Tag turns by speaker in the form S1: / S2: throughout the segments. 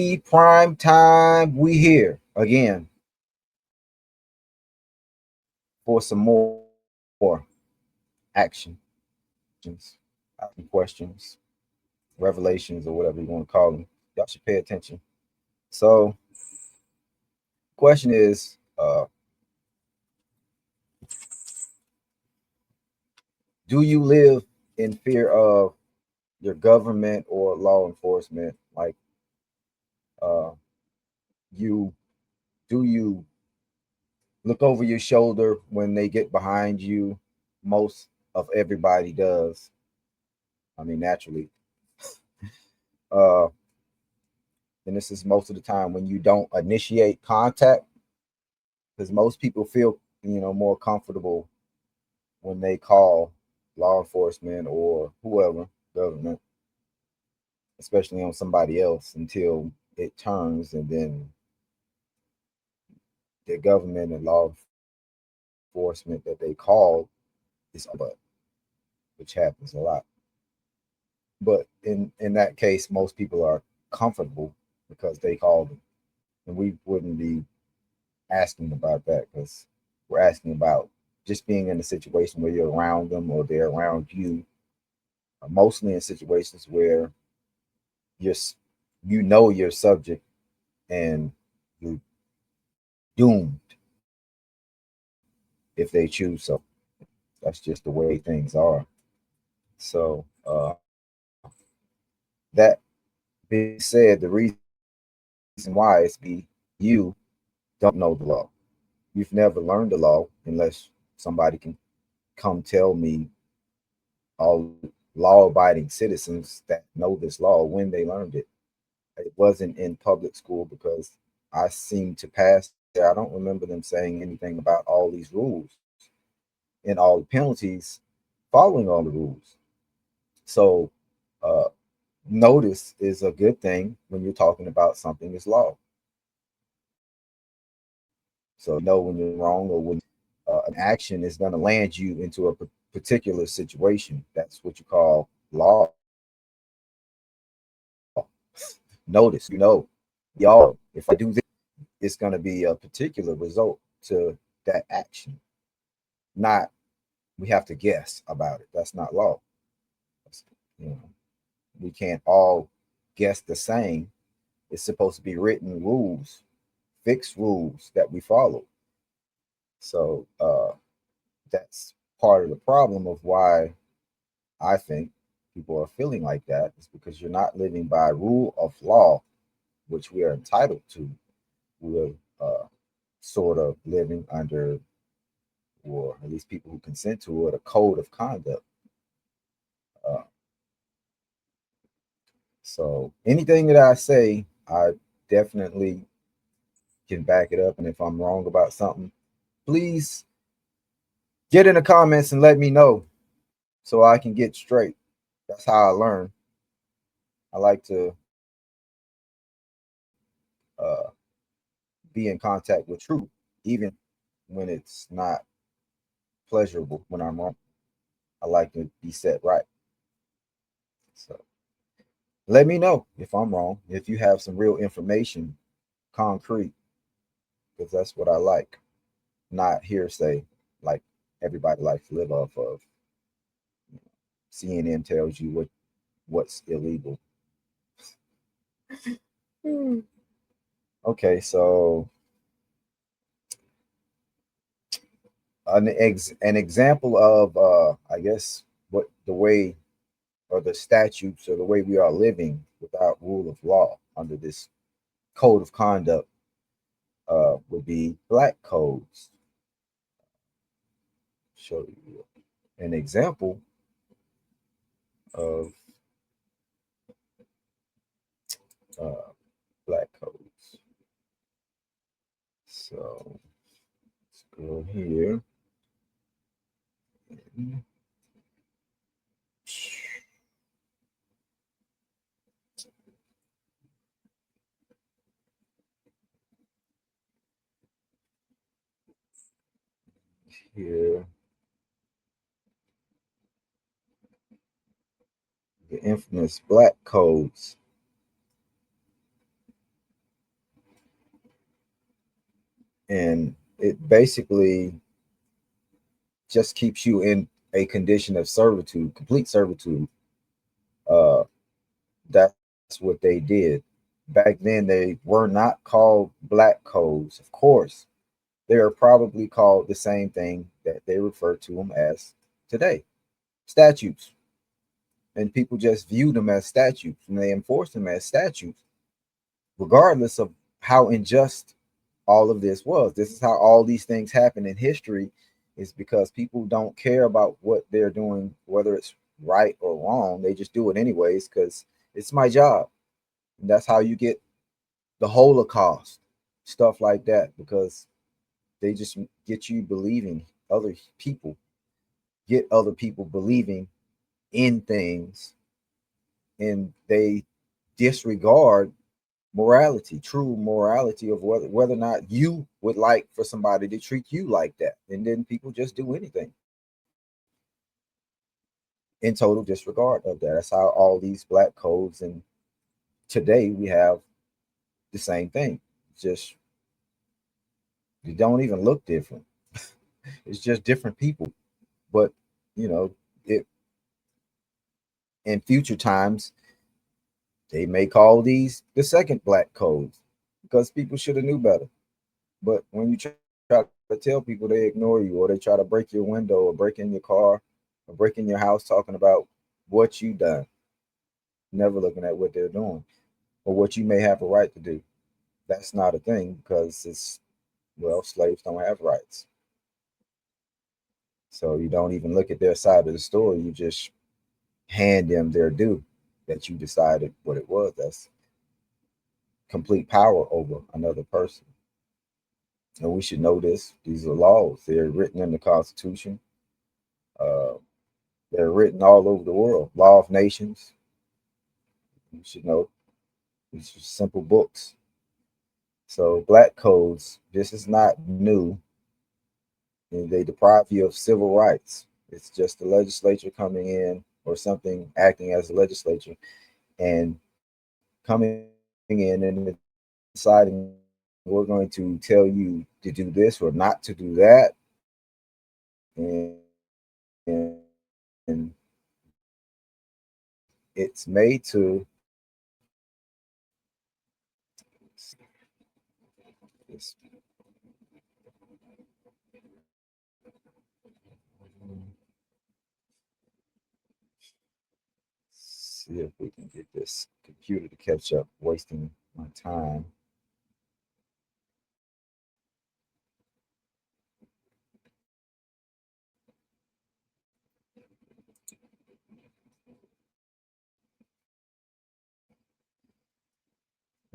S1: Prime time, we here again for some more action, asking questions, revelations, or whatever you want to call them. Y'all should pay attention. So, question is, do you live in fear of your government or law enforcement? Like, uh, you do you look over your shoulder when they get behind you? Most of everybody does. I mean, naturally. Uh, and this is most of the time when you don't initiate contact, because most people feel more comfortable when they call law enforcement or whoever, government, especially on somebody else, until it turns, and then the government and law enforcement that they call is but, which happens a lot. But in that case, most people are comfortable because they called them, and we wouldn't be asking about that, because we're asking about just being in a situation where you're around them or they're around you, mostly in situations where you're your subject, and you're doomed if they choose so. That's just the way things are. So that being said, the reason why is you don't know the law. You've never learned the law unless somebody can come tell me all law abiding citizens that know this law when they learned it. It wasn't in public school because I seem to pass there. I don't remember them saying anything about all these rules and all the penalties following all the rules. So, uh, notice is a good thing when you're talking about something is law. So, you know when you're wrong, or when an action is going to land you into a particular situation. That's what you call law. Notice, y'all, if I do this, it's going to be a particular result to that action. Not we have to guess about it. That's not law. That's, you know, we can't all guess the same. It's supposed to be written rules, fixed rules that we follow. So that's part of the problem of why I think people are feeling like that, is because you're not living by rule of law, which we are entitled to. We're sort of living under, or at least people who consent to it, a code of conduct. Uh, so anything that I say, I definitely can back it up. And if I'm wrong about something, please get in the comments and let me know so I can get straight. That's how I learn. I like to uh, be in contact with truth, even when it's not pleasurable when I'm wrong. I like to be set right. So let me know if I'm wrong, if you have some real information, concrete, because that's what I like, not hearsay like everybody likes to live off of. CNN tells you what's illegal. Okay, so an example of I guess what the way, or the statutes, or the way we are living without rule of law under this code of conduct would be black codes. Show you an example of uh, black codes. So let's go here. Here, the infamous black codes. And it basically just keeps you in a condition of servitude, complete servitude. Uh, that's what they did. Back then, they were not called black codes. Of course, they are probably called the same thing that they refer to them as today, statutes. And people just view them as statutes and they enforce them as statutes, regardless of how unjust all of this was. This is how all these things happen in history, is because people don't care about what they're doing, whether it's right or wrong. They just do it anyways because it's my job. And that's how you get the Holocaust, stuff like that, because they just get you believing, other people get other people believing in things, and they disregard morality, true morality of whether or not you would like for somebody to treat you like that. And then people just do anything in total disregard of that. That's how all these black codes, and today we have the same thing. Just they don't even look different. It's just different people. But you know, it in future times they may call these the second black codes because people should have knew better. But when you try to tell people, they ignore you, or they try to break your window or break in your car or break in your house talking about what you done, never looking at what they're doing or what you may have a right to do. That's not a thing because it's, well, slaves don't have rights. So you don't even look at their side of the story. You just hand them their due that you decided what it was. That's complete power over another person. And we should know this. These are laws. They're written in the Constitution. Uh, they're written all over the world. Law of Nations. You should know. These are simple books. So black codes. This is not new. And they deprive you of civil rights. It's just the legislature coming in or something acting as a legislature and coming in and deciding we're going to tell you to do this or not to do that. And it's made to let's see if we can get this computer to catch up, wasting my time.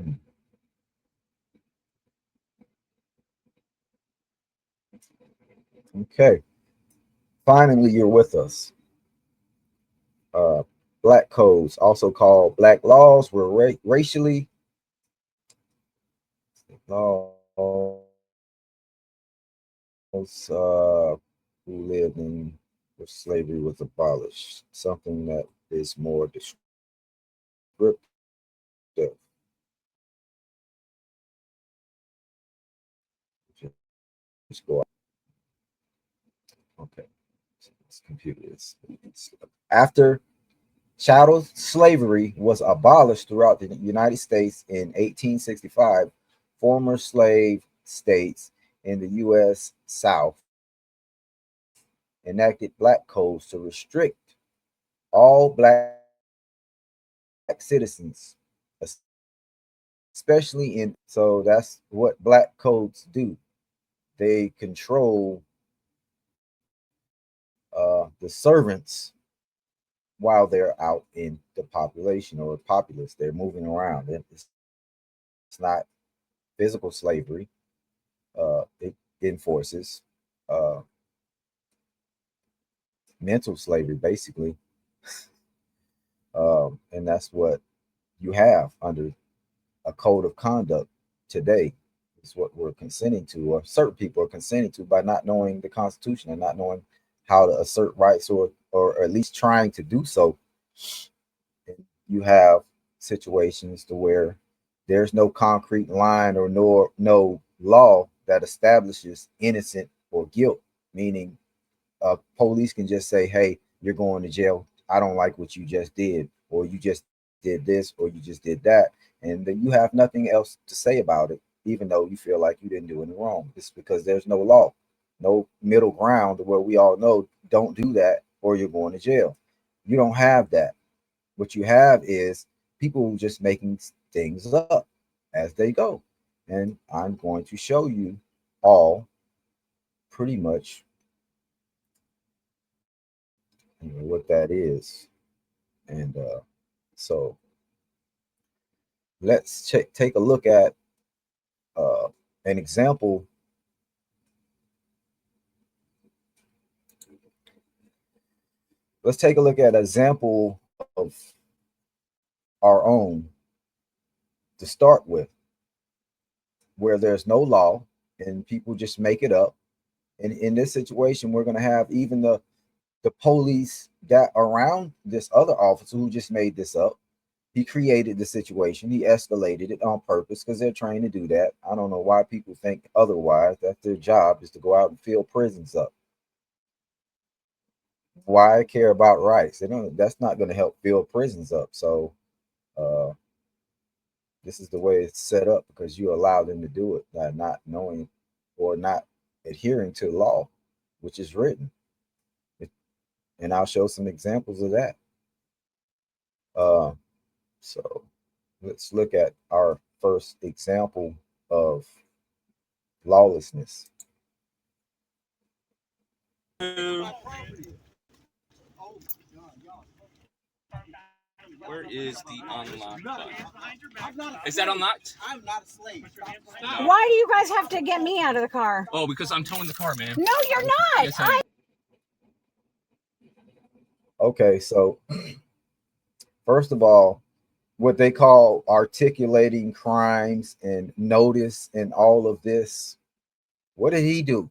S1: Hmm. Okay, finally, you're with us. Uh, Black codes, also called black laws, were laws who lived in where slavery was abolished. Something that is more descriptive. Just go. Okay, this computer is after chattel slavery was abolished throughout the United States in 1865. Former slave states in the U.S. South enacted black codes to restrict all black citizens, especially in so that's what black codes do. They control the servants while they're out in the population or populace. They're moving around. It's not physical slavery. It enforces uh, mental slavery, basically, and that's what you have under a code of conduct today. Is what we're consenting to, or certain people are consenting to, by not knowing the Constitution and not knowing how to assert rights, or at least trying to do so. And you have situations to where there's no concrete line or no law that establishes innocent or guilt, meaning police can just say, hey, you're going to jail. I don't like what you just did, or you just did this, or you just did that. And then you have nothing else to say about it, even though you feel like you didn't do anything wrong. It's because there's no law, no middle ground where we all know don't do that or you're going to jail. You don't have that. What you have is people just making things up as they go. And I'm going to show you all pretty much what that is. And so let's take a look at uh, an example. Let's take a look at an example of our own to start with, where there's no law and people just make it up. And in this situation, we're going to have even the police that around this other officer who just made this up. He created the situation. He escalated it on purpose because they're trained to do that. I don't know why people think otherwise. That's their job, is to go out and fill prisons up. Why care about rights? They don't. That's not going to help fill prisons up. So uh, this is the way it's set up because you allow them to do it, not knowing or not adhering to law, which is written. And I'll show some examples of that. Uh, so let's look at our first example of lawlessness.
S2: Where is the unlock button? Is that unlocked? No.
S3: Why do you guys have to get me out of the car?
S2: Oh, because I'm towing the car, man.
S3: No, you're not.
S2: Yes, I am.
S1: Okay, so first of all, what they call articulating crimes and notice and all of this, what did he do?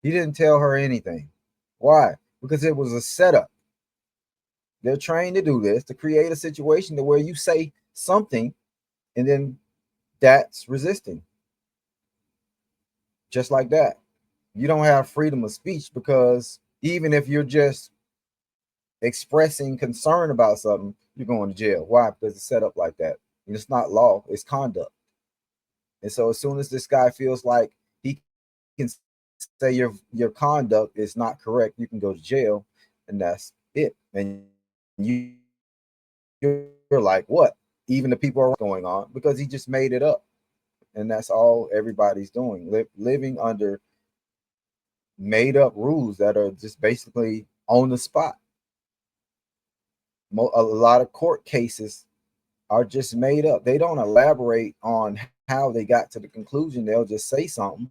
S1: He didn't tell her anything. Why? Because it was a setup. They're trained to do this to create a situation to where you say something and then that's resisting. Just like that. You don't have freedom of speech because even if you're just expressing concern about something, you're going to jail. Why? Because it's set up like that. And it's not law, it's conduct. And so as soon as this guy feels like he can say your conduct is not correct, you can go to jail, and that's it. And you're like, what? Even the people are going on because he just made it up. And that's all everybody's doing, living under made up rules that are just basically on the spot. A lot of court cases are just made up. They don't elaborate on how they got to the conclusion. They'll just say something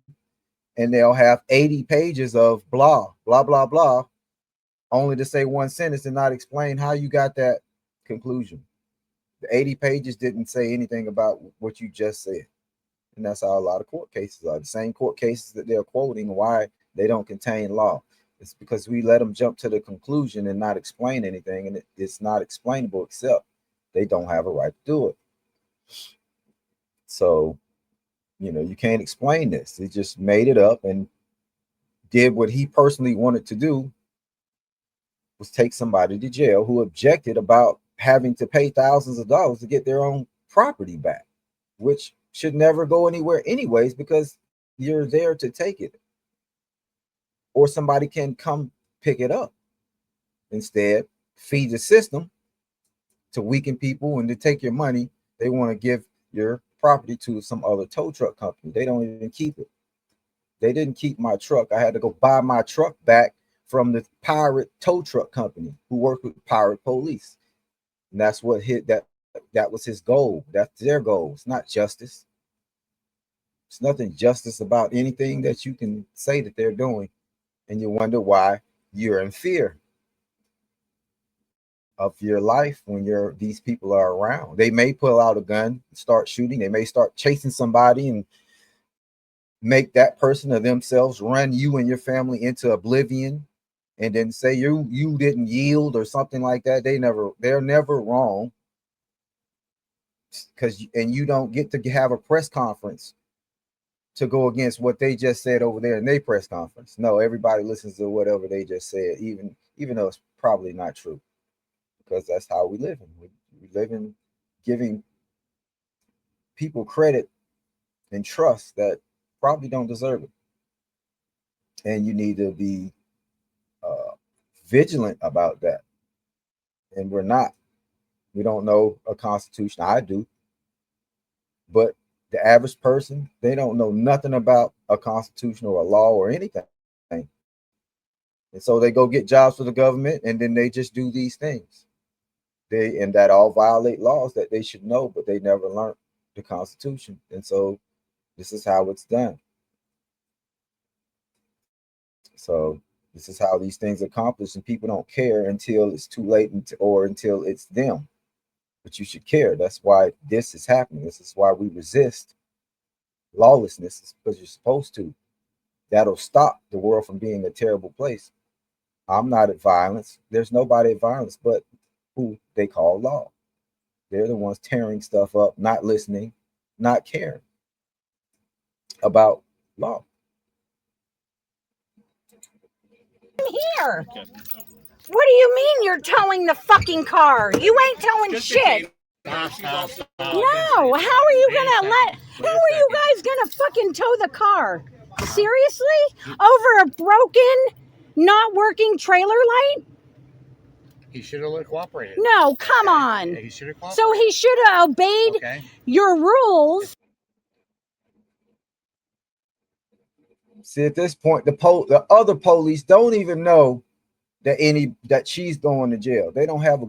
S1: and they'll have 80 pages of blah, blah, blah, blah, only to say one sentence and not explain how you got that conclusion. The 80 pages didn't say anything about what you just said. And that's how a lot of court cases are. The same court cases that they're quoting, why they don't contain law. It's because we let them jump to the conclusion and not explain anything. And it's not explainable except they don't have a right to do it. So, you can't explain this. He just made it up and did what he personally wanted to do, was take somebody to jail who objected about having to pay thousands of dollars to get their own property back, which should never go anywhere anyways, because you're there to take it. Or somebody can come pick it up. Instead, feed the system to weaken people and to take your money. They want to give your property to some other tow truck company. They don't even keep it. They didn't keep my truck. I had to go buy my truck back from the pirate tow truck company who worked with pirate police. And that's what that was his goal. That's their goal. It's not justice. It's nothing justice about anything that you can say that they're doing. And you wonder why you're in fear of your life when these people are around. They may pull out a gun and start shooting. They may start chasing somebody and make that person or themselves run you and your family into oblivion, and then say you didn't yield or something like that. They're never wrong, because you don't get to have a press conference to go against what they just said over there in their press conference. No, everybody listens to whatever they just said, even though it's probably not true, because that's how we live in. We live in giving people credit and trust that probably don't deserve it. And you need to be vigilant about that. And we're not. We don't know a constitution. I do. But the average person, they don't know nothing about a constitution or a law or anything. And so they go get jobs for the government, and then they just do these things. And that all violate laws that they should know, but they never learned the Constitution. And so this is how it's done. So this is how these things are accomplished, and people don't care until it's too late or until it's them. But you should care. That's why this is happening. This is why we resist lawlessness, because you're supposed to. That'll stop the world from being a terrible place. I'm not at violence. There's nobody at violence but who they call law. They're the ones tearing stuff up, not listening, not caring about law.
S3: I'm here. What do you mean you're towing the fucking car? You ain't towing shit. No, how are you guys gonna fucking tow the car? Seriously? Over a broken, not working trailer light?
S4: He should have cooperated.
S3: No, come on.
S4: He should have cooperated.
S3: So he should have obeyed your rules.
S1: See, at this point, the other police don't even know that she's going to jail. They don't have a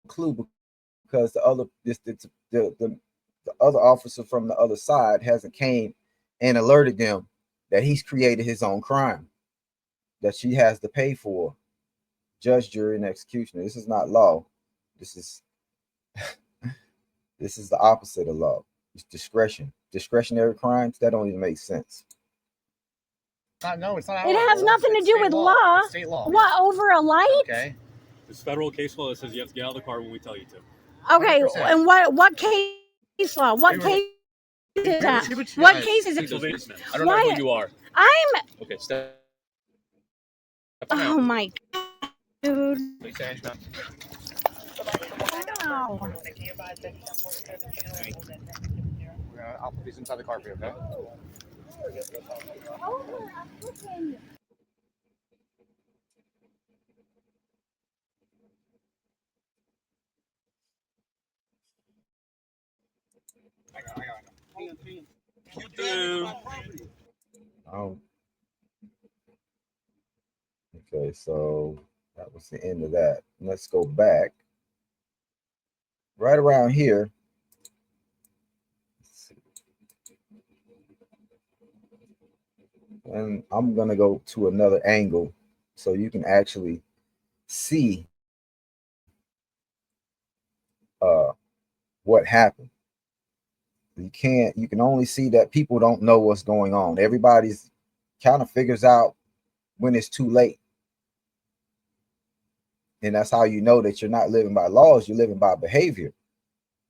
S1: clue, because the other officer from the other side hasn't came and alerted them that he's created his own crime that she has to pay for. Judge, jury, and executioner. This is not law. This is this is the opposite of law. It's discretion. Discretionary crimes, that don't even make sense.
S4: No, it's not.
S3: It has nothing to do with law.
S4: It's state law.
S3: What, over a light?
S4: Okay.
S2: There's federal case law that says you have to get out of the car when we tell you to.
S3: Okay,
S4: 100%.
S3: and what case law? What case is that? What case is it?
S2: I don't know who you are. Okay, step.
S3: Oh my god, dude. Wow.
S4: I'll put these inside the car for you, okay?
S1: Okay, so that was the end of that. Let's go back. Right around here. And I'm going to go to another angle so you can actually see what happened. You can only see that people don't know what's going on. Everybody's kind of figures out when it's too late. And that's how you know that you're not living by laws, you're living by behavior.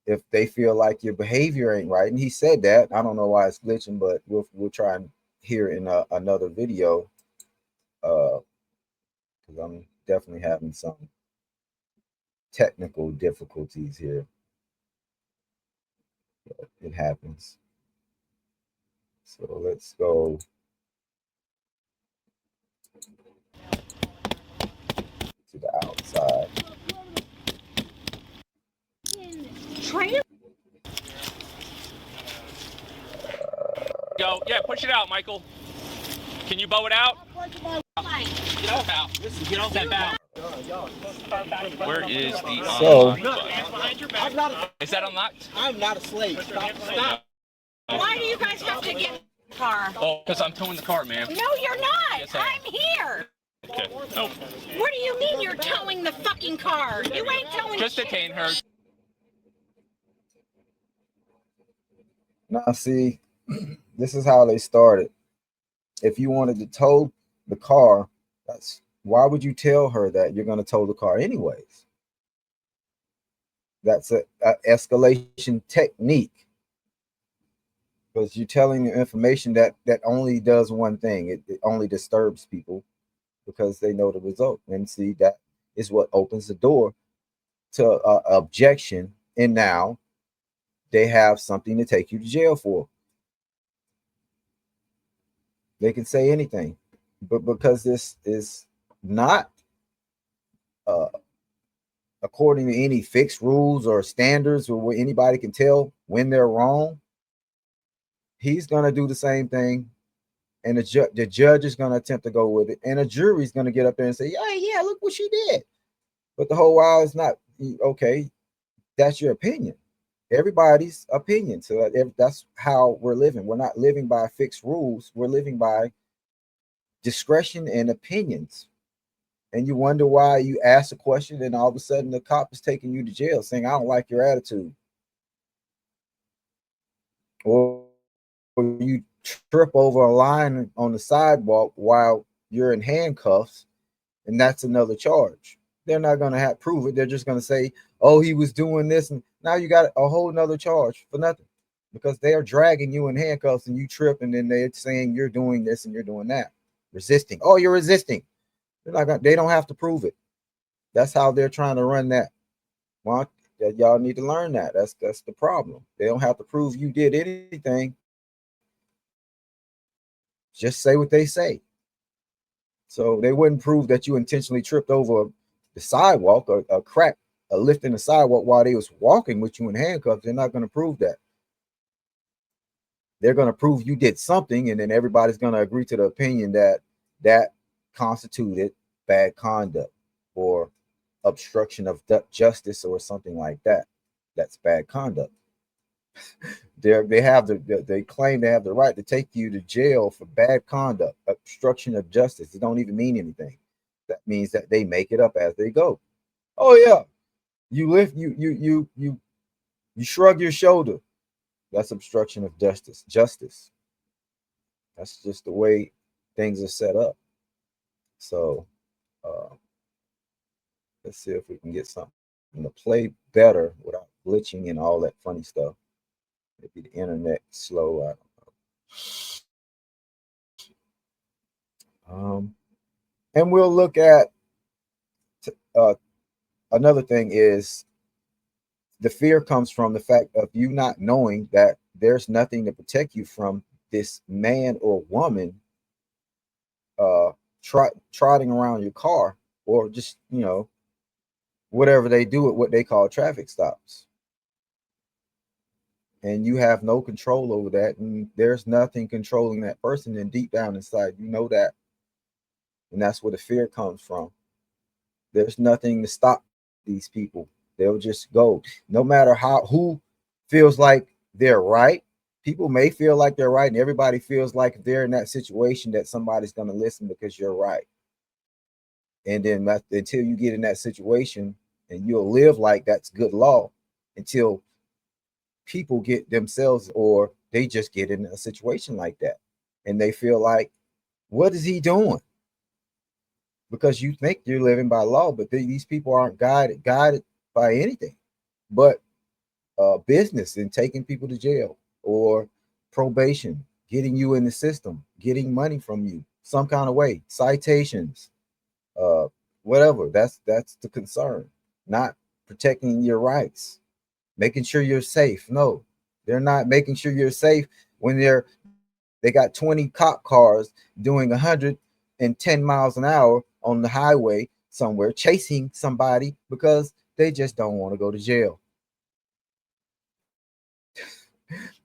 S1: If they feel like your behavior ain't right, and he said that, I don't know why it's glitching, but we'll try and hear in another video, because I'm definitely having some technical difficulties here. But it happens. So let's go to the outside.
S2: Go. Yeah, push it out, Michael. Can you bow it out? Get off out. Listen, get off that bow. Where is the
S1: So,
S2: is that unlocked?
S5: I'm not a slave. Stop.
S3: Why do you guys have to get in the car?
S2: Oh, because I'm towing the car, ma'am.
S3: No, you're not.
S2: Yes, I am.
S3: I'm here.
S2: Okay. Nope.
S3: What do you mean you're towing the fucking car? You ain't towing
S2: Just
S3: shit.
S2: detain her.
S1: now see, this is how they started. If you wanted to tow the car, why would you tell her that you're going to tow the car anyways? That's a escalation technique. because you're telling the information that only does one thing. It only disturbs people because they know the result, and see that is what opens the door to objection. And now they have something to take you to jail for. They can say anything, but because this is not uh, according to any fixed rules or standards or where anybody can tell when they're wrong, he's going to do the same thing. And the judge is going to attempt to go with it. And a jury is going to get up there and say, yeah, look what she did. But the whole while is not, okay, that's your opinion. Everybody's opinion. So that's how we're living. We're not living by fixed rules. We're living by discretion and opinions. And you wonder why you ask a question and all of a sudden the cop is taking you to jail saying, I don't like your attitude. Or you trip over a line on the sidewalk while you're in handcuffs, and that's another charge. They're not going to have prove it. They're just going to say, oh, he was doing this. And now you got a whole nother charge for nothing because they are dragging you in handcuffs and you trip. And then they're saying you're doing this and you're doing that. Resisting. Oh, you're resisting. They don't have to prove it. That's how they're trying to run that. Well, y'all need to learn that. That's the problem. They don't have to prove you did anything. Just say what they say. So they wouldn't prove that you intentionally tripped over the sidewalk or a lift in the sidewalk while they was walking with you in handcuffs. They're not going to prove that. They're going to prove you did something, and then everybody's going to agree to the opinion that constituted bad conduct or obstruction of justice or something like that. That's bad conduct. They claim they have the right to take you to jail for bad conduct, obstruction of justice. It don't even mean anything. That means that they make it up as they go. Oh yeah, you shrug your shoulder. That's obstruction of justice. That's just the way things are set up. So let's see if we can get something to play better without glitching and all that funny stuff. Maybe the internet slow. I don't know. And we'll look at another thing is the fear comes from the fact of you not knowing that there's nothing to protect you from this man or woman trotting around your car or just whatever they do at what they call traffic stops. And you have no control over that, and there's nothing controlling that person. And deep down inside, you know that, and that's where the fear comes from. There's nothing to stop these people. They'll just go, no matter who feels like they're right. People may feel like they're right, and everybody feels like if they're in that situation that somebody's going to listen because you're right. And then until you get in that situation, and you'll live like that's good law until people get themselves or they just get in a situation like that and they feel like, what is he doing? Because you think you're living by law, but these people aren't guided by anything but business and taking people to jail or probation, getting you in the system, getting money from you some kind of way, citations, whatever. That's the concern, not protecting your rights, making sure you're safe. No, they're not making sure you're safe when they got 20 cop cars doing 110 miles an hour on the highway somewhere chasing somebody because they just don't want to go to jail.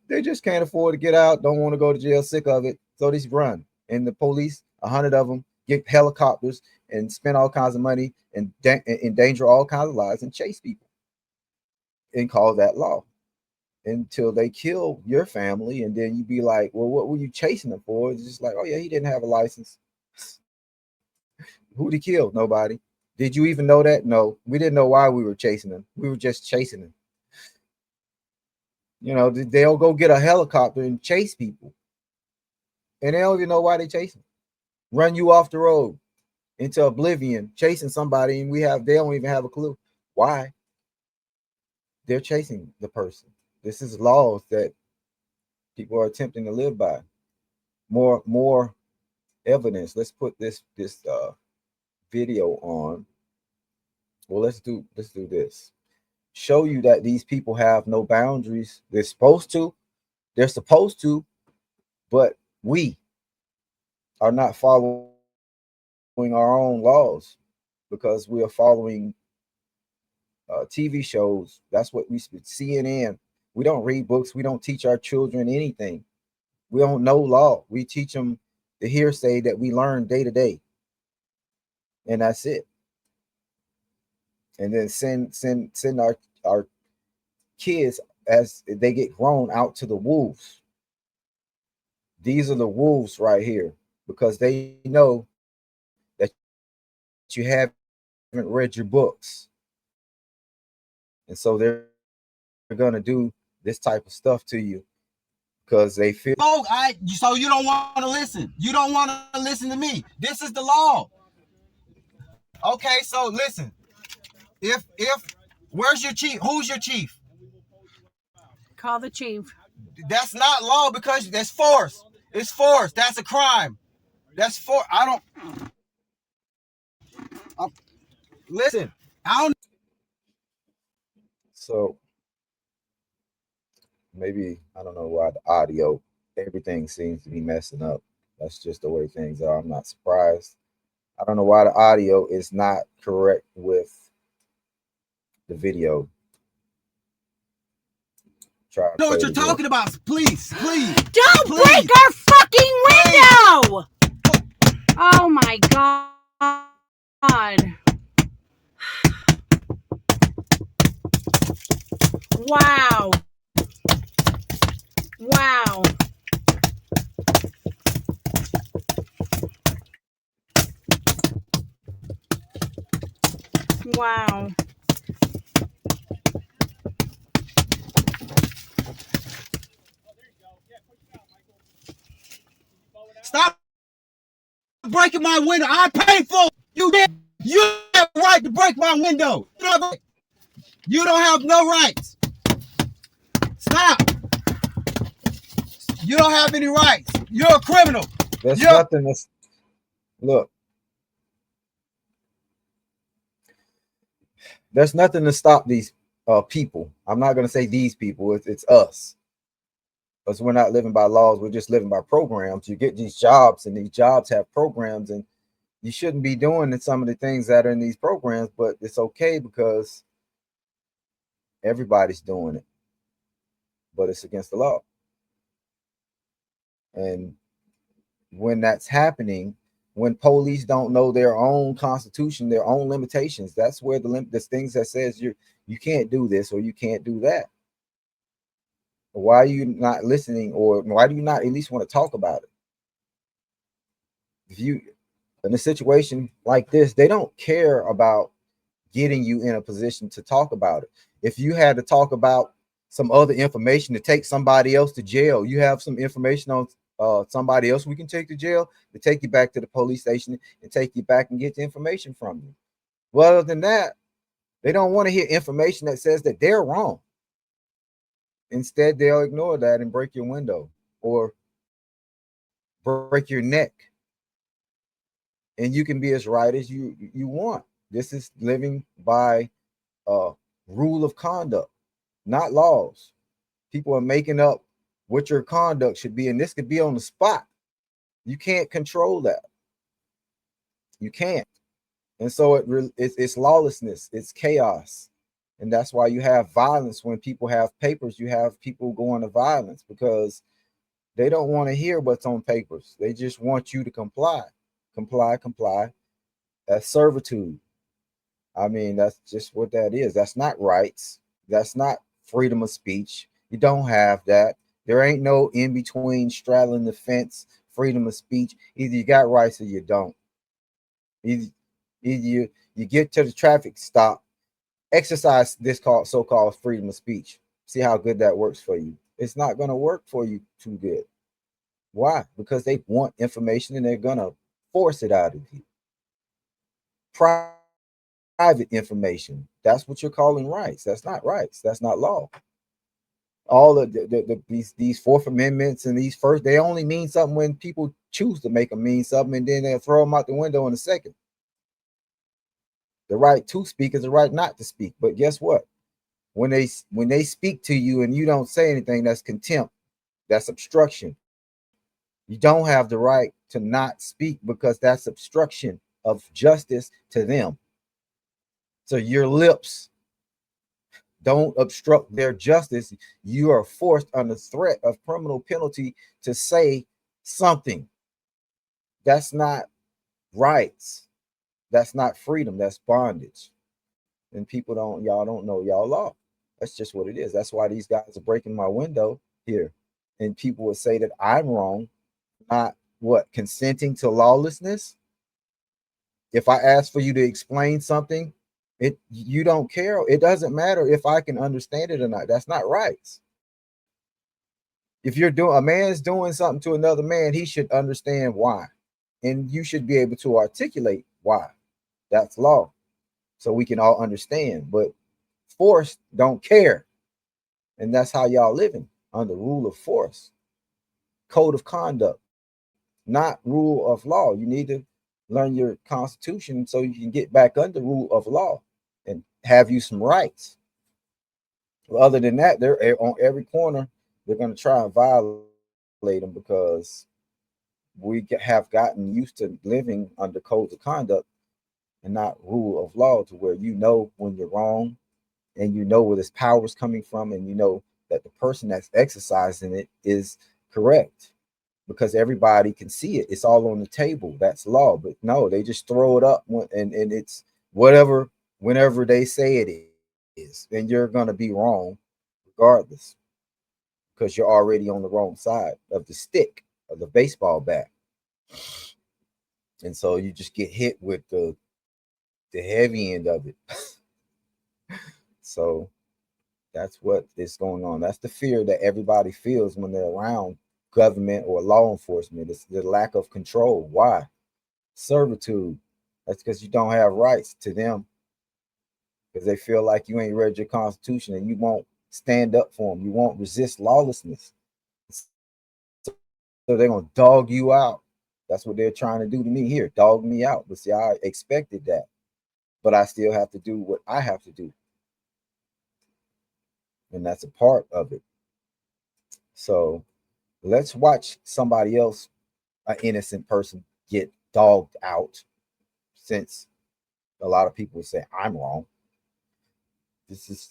S1: They just can't afford to get out, don't want to go to jail, sick of it. So they run. And the police, 100 of them, get helicopters and spend all kinds of money and endanger all kinds of lives and chase people and call that law until they kill your family. And then you be like, well, what were you chasing them for? It's just like, oh yeah, he didn't have a license. Who'd he kill? Nobody. Did you even know that? No, we didn't know why we were chasing him. We were just chasing him. They'll go get a helicopter and chase people. And they don't even know why they chasing. Run you off the road into oblivion, chasing somebody, and they don't even have a clue why. They're chasing the person. This is laws that people are attempting to live by. More evidence. Let's put this video on. Well, let's do this. Show you that these people have no boundaries. They're supposed to, but we are not following our own laws because we are following TV shows. That's what we CNN. We don't read books. We don't teach our children anything. We don't know law. We teach them the hearsay that we learn day to day, and that's it. And then send our kids as they get grown out to the wolves. These are the wolves right here because they know that you haven't read your books, and so they're going to do this type of stuff to you because they feel.
S5: Oh, so you don't want to listen. You don't want to listen to me. This is the law. Okay, so listen. If where's your chief? Who's your chief?
S3: Call the chief.
S5: That's not law because that's force. It's force. That's a crime. That's for. I don't. Listen. I don't.
S1: So maybe I don't know why the audio, everything seems to be messing up. That's just the way things are. I'm not surprised. I don't know why the audio is not correct with the video. Try to
S5: Know what
S1: play
S5: you're
S1: it again.
S5: talking about? Please.
S3: Don't
S5: Please.
S3: break our fucking window! Oh my God. Wow. Wow. Wow.
S5: Stop breaking my window. I paid for it. You did. You have a right to break my window. You don't have no rights. Stop. You don't have any rights. You're a criminal.
S1: There's nothing that's look. There's nothing to stop these people. I'm not going to say these people. It's us. Because we're not living by laws. We're just living by programs. You get these jobs, and these jobs have programs, and you shouldn't be doing some of the things that are in these programs, but it's okay because everybody's doing it. But it's against the law. And when that's happening, when police don't know their own constitution, their own limitations, that's where the things that says you can't do this or you can't do that. Why are you not listening, or why do you not at least want to talk about it? If you in a situation like this, they don't care about getting you in a position to talk about it. If you had to talk about some other information to take somebody else to jail, you have some information on somebody else we can take to jail, to take you back to the police station and take you back and get the information from you. Well, other than that, they don't want to hear information that says that they're wrong. Instead, they'll ignore that and break your window or break your neck. And you can be as right as you want. This is living by rule of conduct, not laws. People are making up what your conduct should be, and this could be on the spot. You can't control that. You can't. And so it's lawlessness. It's chaos. And that's why you have violence. When people have papers, you have people going to violence because they don't want to hear what's on papers. They just want you to comply. That's servitude. I mean, that's just what that is. That's not rights. That's not freedom of speech. You don't have that. There ain't no in between straddling the fence, freedom of speech. Either you got rights or you don't. Either you get to the traffic stop, exercise this so-called freedom of speech. See how good that works for you. It's not going to work for you too good. Why? Because they want information and they're going to force it out of you. Private information. That's what you're calling rights. That's not rights. That's not law. all of these Fourth Amendments and these first, they only mean something when people choose to make them mean something, and then they'll throw them out the window in a second. The right to speak is the right not to speak. But guess what? When they speak to you and you don't say anything, that's contempt. That's obstruction. You don't have the right to not speak because that's obstruction of justice to them. So your lips don't obstruct their justice. You are forced under threat of criminal penalty to say something. That's not rights. That's not freedom. That's bondage. And y'all don't know y'all law. That's just what it is. That's why these guys are breaking my window here. And people would say that I'm wrong, not what, consenting to lawlessness. If I ask for you to explain something, you don't care. It doesn't matter if I can understand it or not. That's not rights. If a man's doing something to another man, he should understand why. And you should be able to articulate why. That's law. So we can all understand. But force don't care. And that's how y'all living, under rule of force. Code of conduct, not rule of law. You need to learn your constitution so you can get back under rule of law and have you some rights. Well, other than that, they're on every corner. They're going to try and violate them because we have gotten used to living under codes of conduct and not rule of law, to where you know when you're wrong and you know where this power is coming from, and you know that the person that's exercising it is correct, because everybody can see it. It's all on the table. That's law. But no, they just throw it up and it's whatever, whenever they say it is. And you're going to be wrong regardless, because you're already on the wrong side of the stick, of the baseball bat. And so you just get hit with the heavy end of it. So that's what is going on. That's the fear that everybody feels when they're around government or law enforcement. It's the lack of control. Why? Servitude. That's because you don't have rights to them, because they feel like you ain't read your constitution and you won't stand up for them. You won't resist lawlessness. So they're going to dog you out. That's what they're trying to do to me here. Dog me out. But see, I expected that. But I still have to do what I have to do. And that's a part of it. So let's watch somebody else, an innocent person, get dogged out, since a lot of people say I'm wrong. This is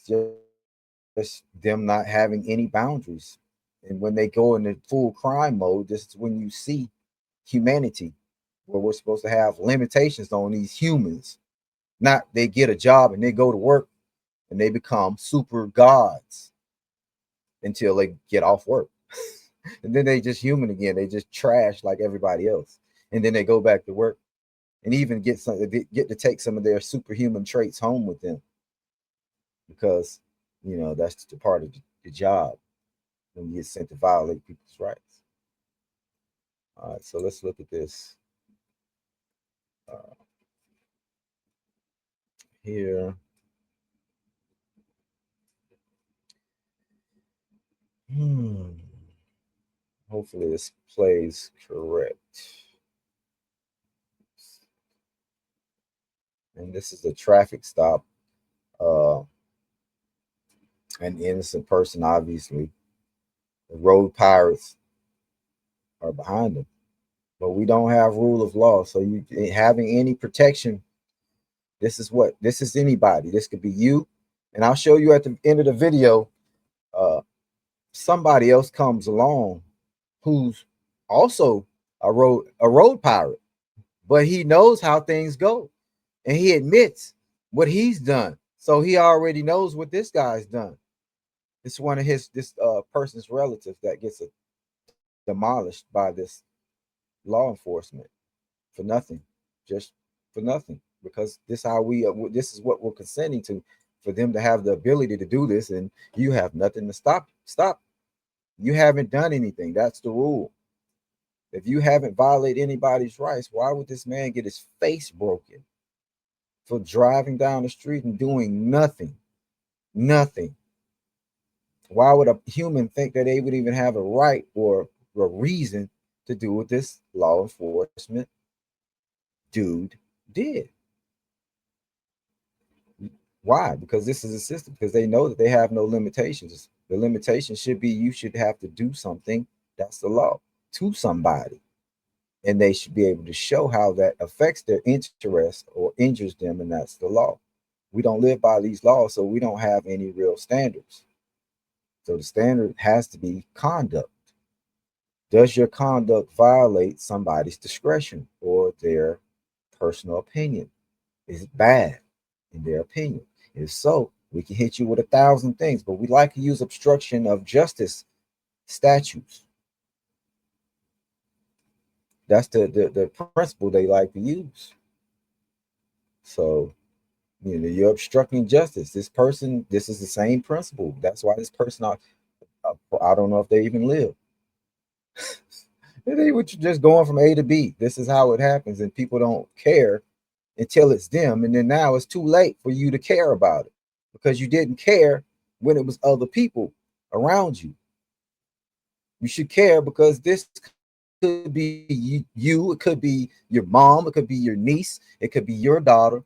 S1: just them not having any boundaries. And when they go into full crime mode, this is when you see humanity, where we're supposed to have limitations on these humans. Not they get a job and they go to work and they become super gods until they get off work. And then they just human again. They just trash like everybody else. And then they go back to work and even get to take some of their superhuman traits home with them, because that's the part of the job when you get sent to violate people's rights. All right, so let's look at this here. Hopefully this plays correct. And this is a traffic stop. An innocent person, obviously. The road pirates are behind them. But we don't have rule of law. So you having any protection, this is anybody. This could be you. And I'll show you at the end of the video, somebody else comes along who's also a road pirate, but he knows how things go, and he admits what he's done. So he already knows what this guy's done. It's one of this person's relatives that gets demolished by this law enforcement for nothing, just for nothing, because this is what we're consenting to, for them to have the ability to do this, and you have nothing to stop. You haven't done anything. That's the rule. If you haven't violated anybody's rights, why would this man get his face broken for driving down the street and doing nothing? Why would a human think that they would even have a right or a reason to do what this law enforcement dude did? Why? Because this is a system. Because they know that they have no limitations. The limitation should be you should have to do something. That's the law to somebody, and they should be able to show how that affects their interest or injures them, and that's the law. We don't live by these laws, so we don't have any real standards. So the standard has to be conduct. Does your conduct violate somebody's discretion or their personal opinion? Is it bad in their opinion? If so, we can hit you with 1,000 things, but we like to use obstruction of justice statutes. That's the principle they like to use. So, you're obstructing justice. This person, this is the same principle. That's why this person, I don't know if they even live. They were just going from A to B. This is how it happens, and people don't care until it's them, and then now it's too late for you to care about it because you didn't care when it was other people around you. You should care because this could be you, it could be your mom, it could be your niece, it could be your daughter,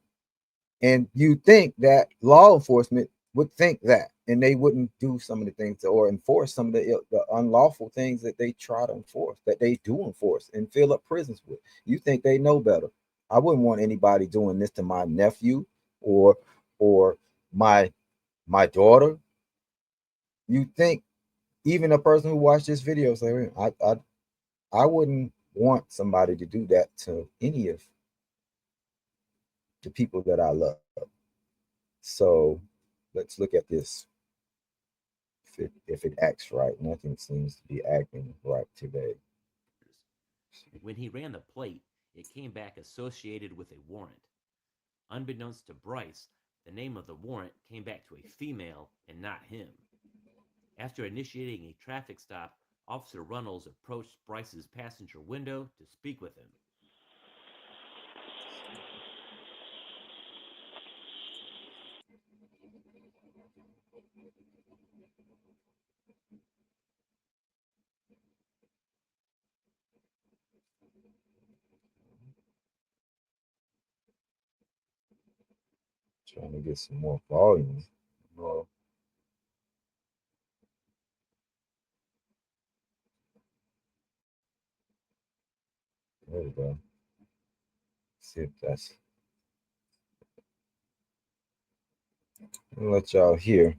S1: and you think that law enforcement would think that, and they wouldn't do some of the things or enforce some of the unlawful things that they try to enforce, that they do enforce and fill up prisons with. You think they know better. I wouldn't want anybody doing this to my nephew or my daughter. You think even a person who watched this video say, I wouldn't want somebody to do that to any of the people that I love. So let's look at this. If it acts right, nothing seems to be acting right today.
S6: When he ran the plate, it came back associated with a warrant. Unbeknownst to Bryce, the name of the warrant came back to a female and not him. After initiating a traffic stop, Officer Runnels approached Bryce's passenger window to speak with him.
S1: Trying to get some more volume. Well, there we go. See if that's. I'll let y'all hear.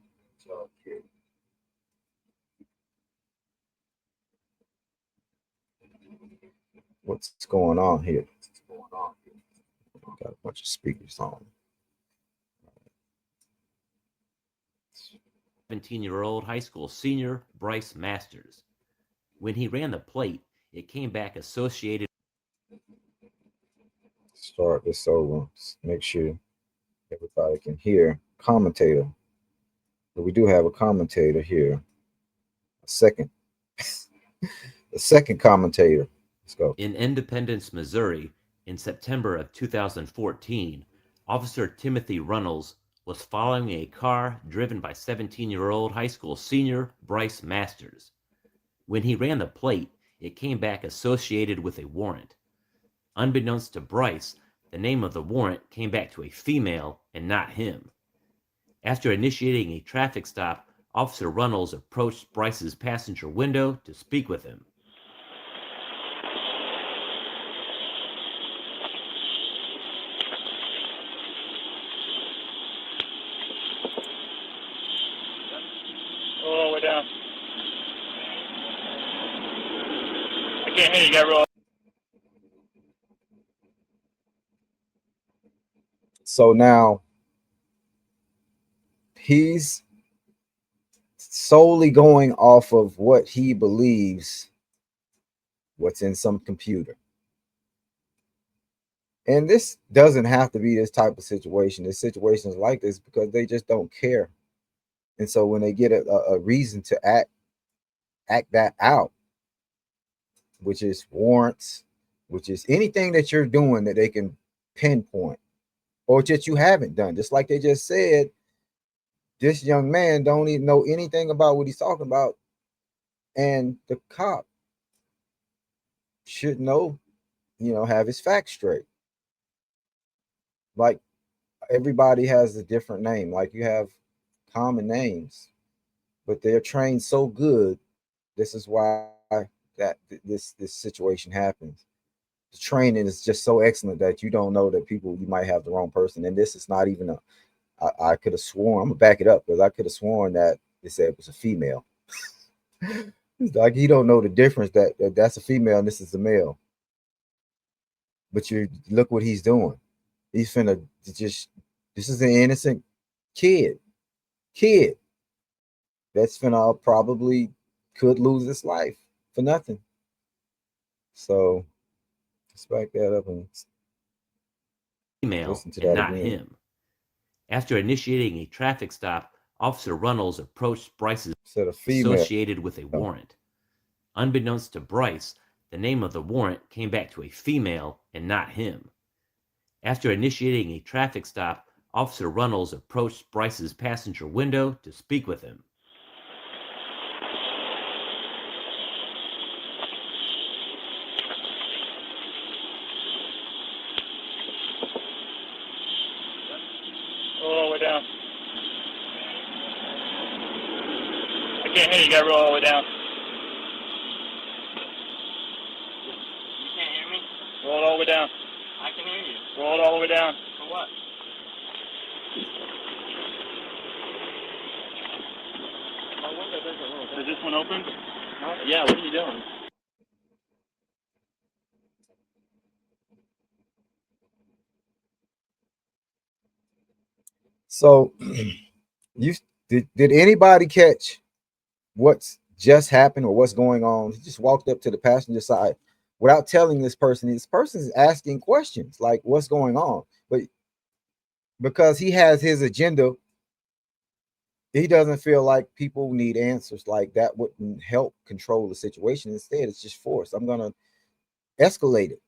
S1: What's going on here? Got a bunch of speakers on.
S6: 17-year-old high school senior Bryce Masters. When he ran the plate, it came back associated.
S1: Start this over. Make sure everybody can hear. Commentator. But we do have a commentator here. A second commentator. Let's go.
S6: In Independence, Missouri, in September of 2014, Officer Timothy Runnels was following a car driven by 17-year-old high school senior Bryce Masters. When he ran the plate, it came back associated with a warrant. Unbeknownst to Bryce, the name of the warrant came back to a female and not him. After initiating a traffic stop, Officer Runnels approached Bryce's passenger window to speak with him.
S2: Oh, we're down. I can't hear you, Gabriel.
S1: So now he's solely going off of what he believes, what's in some computer. And this doesn't have to be this type of situation. There's situations like this because they just don't care. And so when they get a reason to act that out, which is warrants, which is anything that you're doing that they can pinpoint or that you haven't done, just like they just said, this young man don't even know anything about what he's talking about, and the cop should know, have his facts straight. Like everybody has a different name. Like you have common names, but they're trained so good. This is why this situation happens. The training is just so excellent that you don't know that you might have the wrong person. And this is not even I could have sworn, I'm gonna back it up because I could have sworn that they said it was a female. It's like you don't know the difference that's a female and this is a male. But you look what he's doing. He's finna just this is an innocent kid that's finna probably could lose his life for nothing. So let's back that up and
S6: female
S1: listen to
S6: and
S1: that
S6: not
S1: again.
S6: him. After initiating a traffic stop, Officer Runnels approached Bryce's
S1: Said a female.
S6: associated with a warrant. Unbeknownst to Bryce, the name of the warrant came back to a female and not him. After initiating a traffic stop, Officer Runnels approached Bryce's passenger window to speak with him.
S2: Roll all the way down. I can't hear you. You gotta roll all the way down. You can't hear me? Roll it all the way down. I can hear you. Roll it all the way down. For what? Is this one open? Yeah, what are you doing?
S1: So did anybody catch what's just happened or what's going on? He just walked up to the passenger side without telling this person. This person is asking questions like what's going on, but because he has his agenda, he doesn't feel like people need answers. Like that wouldn't help control the situation. Instead, it's just force. I'm gonna escalate it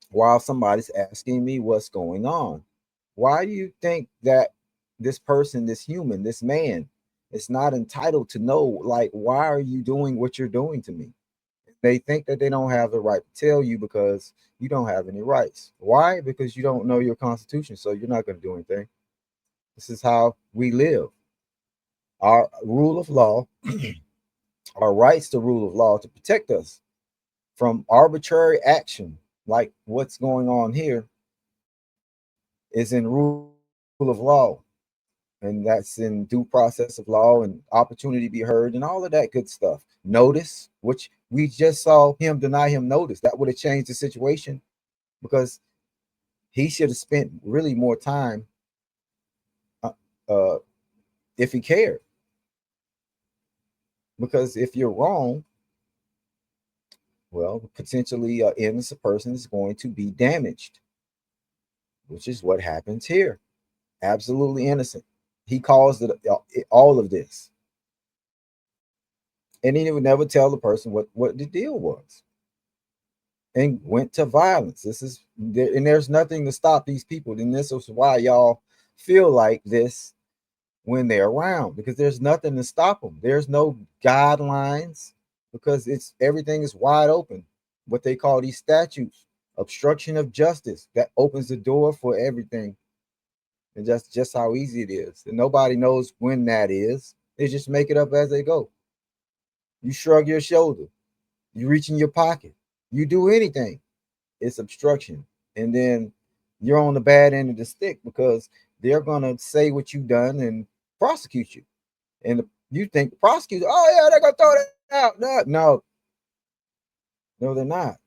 S1: while somebody's asking me what's going on. Why do you think that this person, this human, this man, is not entitled to know? Like, why are you doing what you're doing to me? They think that they don't have the right to tell you because you don't have any rights. Why? Because you don't know your constitution, so you're not going to do anything. This is how we live. Our rule of law, our rights to rule of law to protect us from arbitrary action, like what's going on here, is in rule of law. And that's in due process of law and opportunity to be heard and all of that good stuff. Notice, which we just saw him deny him notice. That would have changed the situation because he should have spent really more time if he cared. Because if you're wrong, well, potentially an innocent person is going to be damaged, which is what happens here. Absolutely innocent. He caused all of this. And he would never tell the person what the deal was. And went to violence. And there's nothing to stop these people. And this is why y'all feel like this when they're around, because there's nothing to stop them. There's no guidelines because everything is wide open. What they call these statutes, obstruction of justice, that opens the door for everything. And that's just how easy it is. And nobody knows when that is. They just make it up as they go. You shrug your shoulder. You reach in your pocket. You do anything. It's obstruction. And then you're on the bad end of the stick because they're going to say what you've done and prosecute you. And you think the prosecutor, oh, yeah, they're going to throw that out. No, they're not.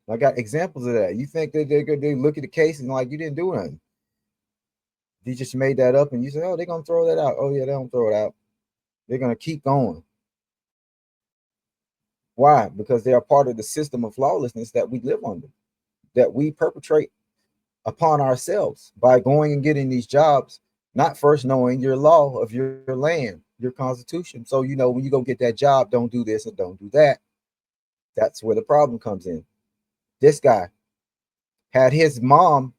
S1: I got examples of that. You think that they look at the case and like you didn't do nothing. You just made that up and you say, oh, they're going to throw that out. Oh, yeah, they don't throw it out. They're going to keep going. Why? Because they are part of the system of lawlessness that we live under, that we perpetrate upon ourselves by going and getting these jobs, not first knowing your law of your land, your constitution. So, when you go get that job, don't do this and don't do that. That's where the problem comes in. This guy had his mom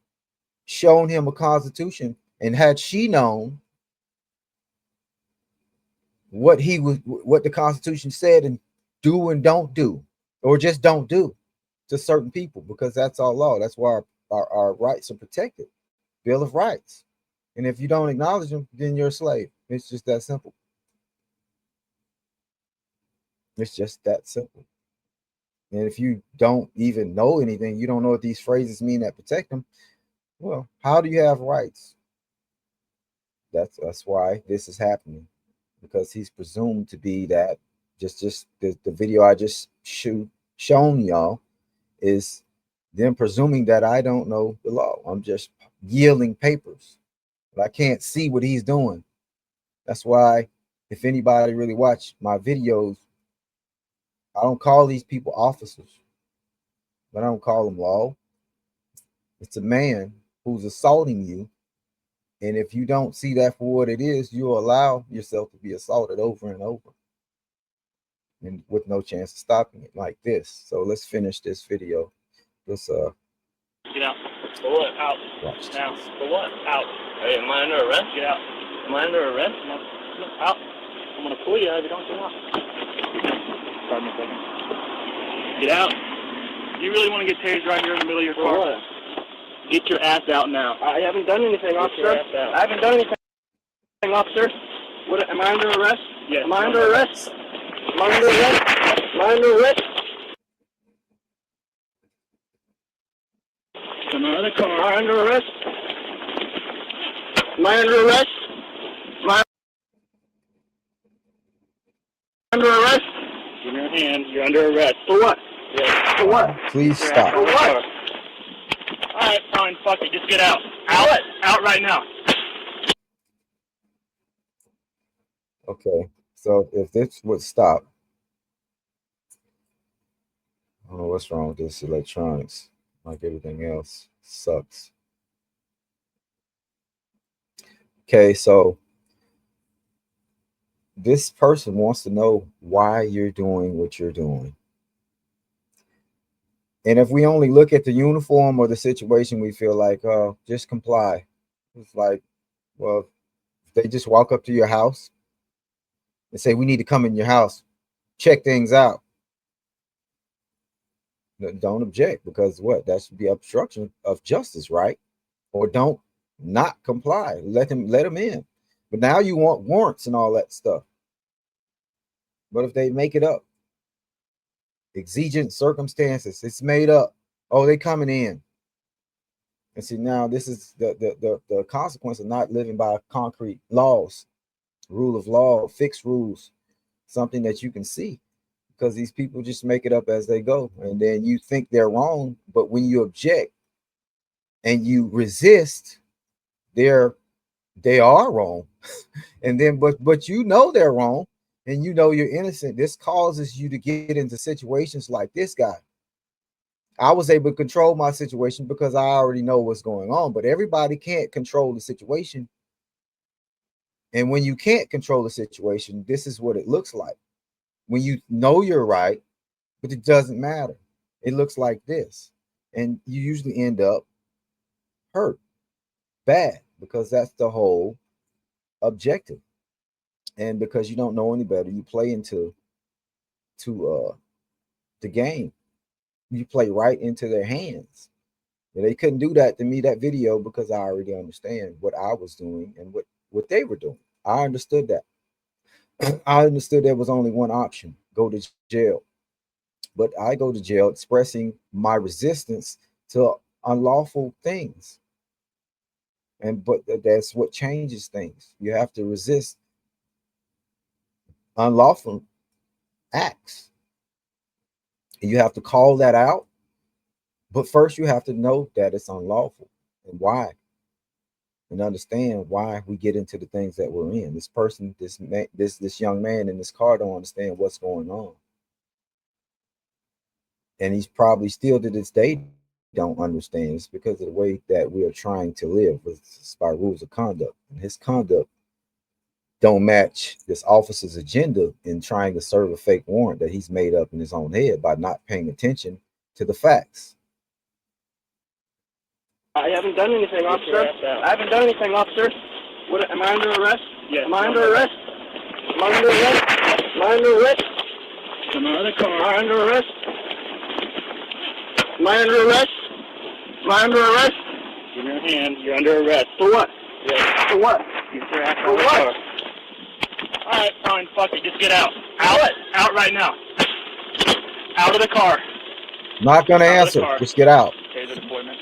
S1: shown him a constitution And had she known what the Constitution said, and do and don't do, or just don't do to certain people, because that's our law. That's why our rights are protected. Bill of Rights. And if you don't acknowledge them, then you're a slave. It's just that simple. It's just that simple. And if you don't even know anything, you don't know what these phrases mean that protect them, well, how do you have rights? That's why this is happening, because he's presumed to be that. Just the video I just shown y'all is them presuming that I don't know the law. I'm just yielding papers, but I can't see what he's doing. That's why, if anybody really watch my videos, I don't call these people officers, but I don't call them law. It's a man who's assaulting you. And if you don't see that for what it is, you'll allow yourself to be assaulted over and over, and with no chance of stopping it like this. So let's finish this video. Let's
S7: get out. For what? Out.
S1: Watch
S7: now. For what? Out. Hey, am I under arrest? Get out. Am I under arrest? No. Out. I'm gonna pull you out if you don't get out. Pardon me a second. Get out. You really want to get tased right here in the middle of your car? For what? Get your ass out now. I haven't done anything, officer. I haven't done anything, officer. What? Am I under arrest? Yes. Am I under arrest? Am I under arrest? Am I under arrest? Come out of the car. Am I under arrest? Am I under arrest? Am I under arrest? Give me your hands. You're under arrest. For what? Yeah. For what?
S1: Please stop.
S7: For what? All right, fine. Fuck it. Just get out. Out. Out right now.
S1: Okay. So if this would stop, I don't know what's wrong with this electronics. Like everything else, sucks. Okay, so this person wants to know why you're doing what you're doing. And if we only look at the uniform or the situation, we feel like, oh, just comply. It's like, well, if they just walk up to your house and say, we need to come in your house, check things out. Don't object, because what? That should be obstruction of justice, right? Or don't not comply. Let them in. But now you want warrants and all that stuff. But if they make it up, exigent circumstances, it's made up. Oh, they coming in. And see, now this is the consequence of not living by concrete laws, rule of law, fixed rules, something that you can see, because these people just make it up as they go. And then you think they're wrong, but when you object and you resist, they are wrong. And then but you know they're wrong, and you know you're innocent. This causes you to get into situations like this guy. I was able to control my situation because I already know what's going on, but everybody can't control the situation. And when you can't control the situation, this is what it looks like. When you know you're right, but it doesn't matter. It looks like this. And you usually end up hurt bad, because that's the whole objective. And because you don't know any better, you play into the game. You play right into their hands. And they couldn't do that to me, that video, because I already understand what I was doing and what they were doing. I understood that. I understood there was only one option: go to jail. But I go to jail expressing my resistance to unlawful things. But that's what changes things. You have to resist unlawful acts. You have to call that out. But first you have to know that it's unlawful and why, and understand why we get into the things that we're in. This person, this young man in this car don't understand what's going on. And he's probably still to this day don't understand. It's because of the way that we are trying to live, it's by rules of conduct. And his conduct don't match this officer's agenda in trying to serve a fake warrant that he's made up in his own head by not paying attention to the facts.
S7: I haven't done anything, officer. I haven't done anything, officer. What? Am I under arrest? Yes. Am I under arrest? Am I under arrest? Am I under arrest? Come out of the car. Am I under arrest? Am I under arrest? Am I under arrest? Give me your hand. You're under arrest. For what? Yes. For what? For what? All right, fine. Fuck it. Just get out. Out. What? Out right now. Out of the car.
S1: Not gonna answer. Just get out.
S7: Taser deployment.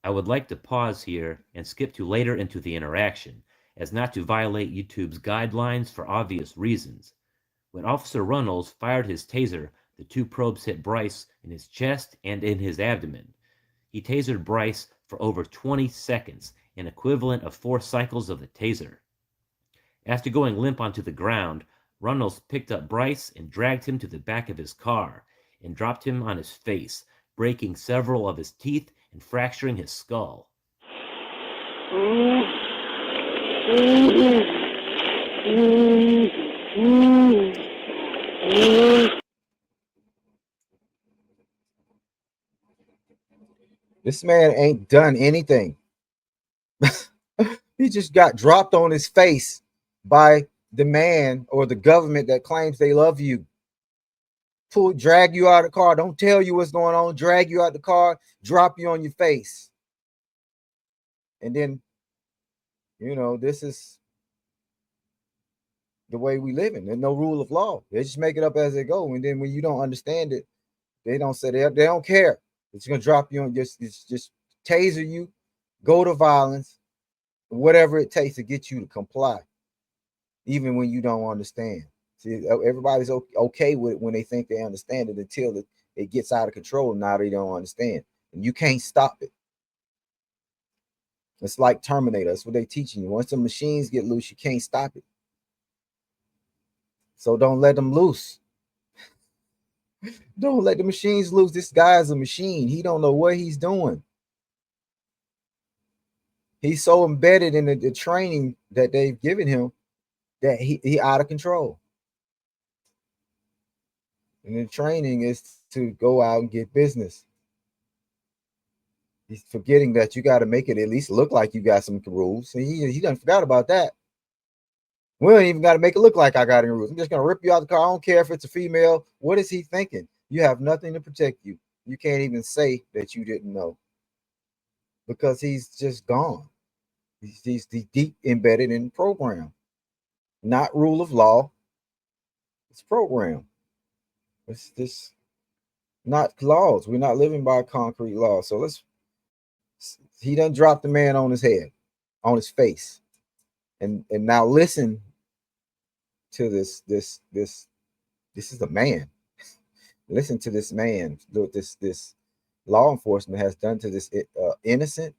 S6: I would like to pause here and skip to later into the interaction, as not to violate YouTube's guidelines for obvious reasons. When Officer Runnels fired his taser, the two probes hit Bryce in his chest and in his abdomen. He tasered Bryce for over 20 seconds, an equivalent of 4 cycles of the taser. After going limp onto the ground, Runnels picked up Bryce and dragged him to the back of his car and dropped him on his face, breaking several of his teeth and fracturing his skull.
S1: This man ain't done anything. He just got dropped on his face by the man or the government that claims they love you. Drag you out of the car, don't tell you what's going on, drag you out the car, drop you on your face. And then, you know, this is the way we live in. There's no rule of law. They just make it up as they go. And then when you don't understand it, they don't say they don't care. It's gonna drop you on, just taser you, go to violence, whatever it takes to get you to comply, even when you don't understand. See, everybody's okay with it when they think they understand it until it gets out of control. Now they don't understand, and you can't stop it. It's like Terminator. That's what they're teaching you. Once the machines get loose, you can't stop it. So don't let them loose. Don't let the machines loose. This guy is a machine. He don't know what he's doing. He's so embedded in the training that they've given him that he out of control. And the training is to go out and get business. He's forgetting that you got to make it at least look like you got some rules. And he done forgot about that. We don't even got to make it look like I got any rules. I'm just going to rip you out the car. I don't care if it's a female. What is he thinking? You have nothing to protect you. You can't even say that you didn't know, because he's just gone. He's deep embedded in the program. Not rule of law. It's program. It's just not laws. We're not living by concrete law. So he done dropped the man on his head, on his face. And now listen to this is a man. Listen to this man, what this law enforcement has done to this innocent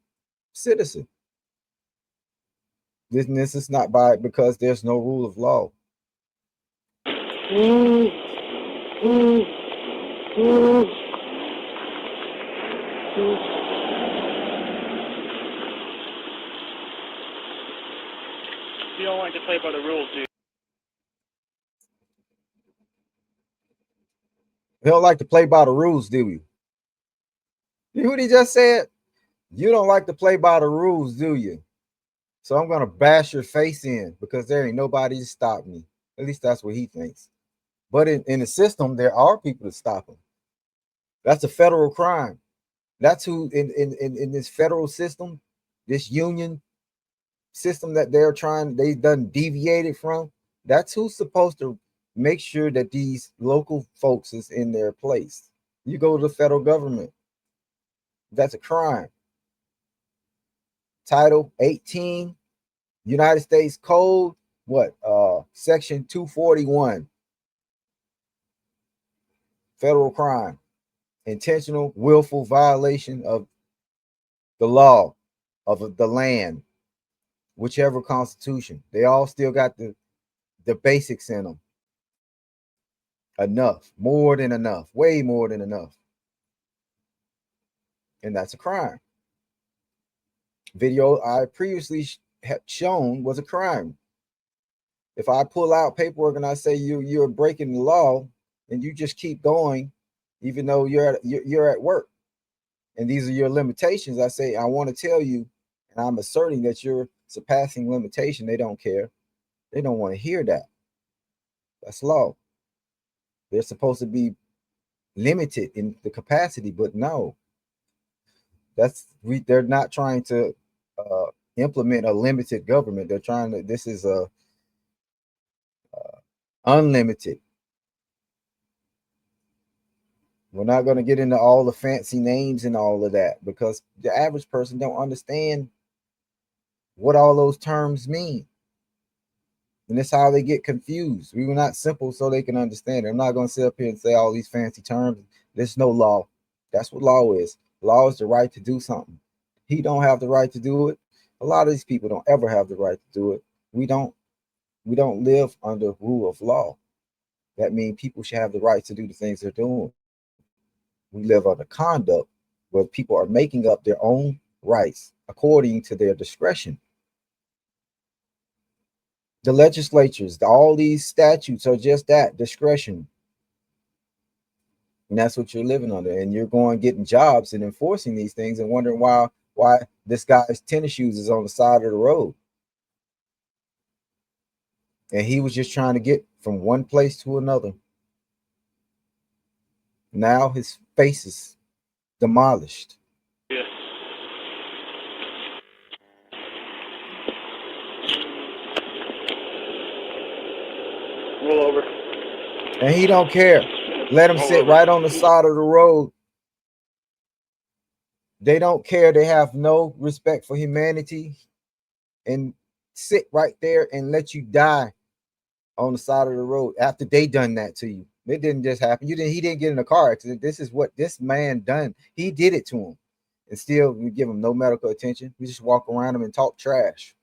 S1: citizen. This is not because there's no rule of law.
S7: You don't like to play by the rules, dude.
S1: You don't like to play by the rules, do you? You hear what he just said? You don't like to play by the rules, do you? So I'm going to bash your face in because there ain't nobody to stop me. At least that's what he thinks. But in the system, there are people to stop him. That's a federal crime. That's who in this federal system, this union system that they've done deviated from. That's who's supposed to make sure that these local folks is in their place. You go to the federal government. That's a crime. Title 18, United States Code, Section 241. Federal crime. Intentional, willful violation of the law of the land, whichever constitution. They all still got the basics in them. Enough, more than enough, way more than enough. And that's a crime. Video I previously had shown was a crime. If I pull out paperwork and I say you're breaking the law, and you just keep going, even though you're at work, and these are your limitations, I say, I want to tell you, and I'm asserting that you're surpassing limitation. They don't care. They don't want to hear that. That's law. They're supposed to be limited in the capacity, but no, they're not trying to implement a limited government. They're trying to. This is a unlimited. We're not going to get into all the fancy names and all of that because the average person don't understand what all those terms mean. And that's how they get confused. We were not simple so they can understand it. I'm not going to sit up here and say all these fancy terms. There's no law. That's what law is. Law is the right to do something. He don't have the right to do it. A lot of these people don't ever have the right to do it. We don't live under rule of law. That means people should have the right to do the things they're doing. We live under conduct where people are making up their own rights according to their discretion. The legislatures, all these statutes are just that, discretion. And that's what you're living under. And you're going getting jobs and enforcing these things and wondering why this guy's tennis shoes is on the side of the road. And he was just trying to get from one place to another. Now his face is demolished.
S7: Yeah. Roll over.
S1: And he don't care. Let him sit right on the side of the road. They don't care. They have no respect for humanity and sit right there and let you die on the side of the road after they done that to you. It didn't just happen. He didn't get in a car accident. This is what this man done. He did it to him. And still we give him no medical attention. We just walk around him and talk trash.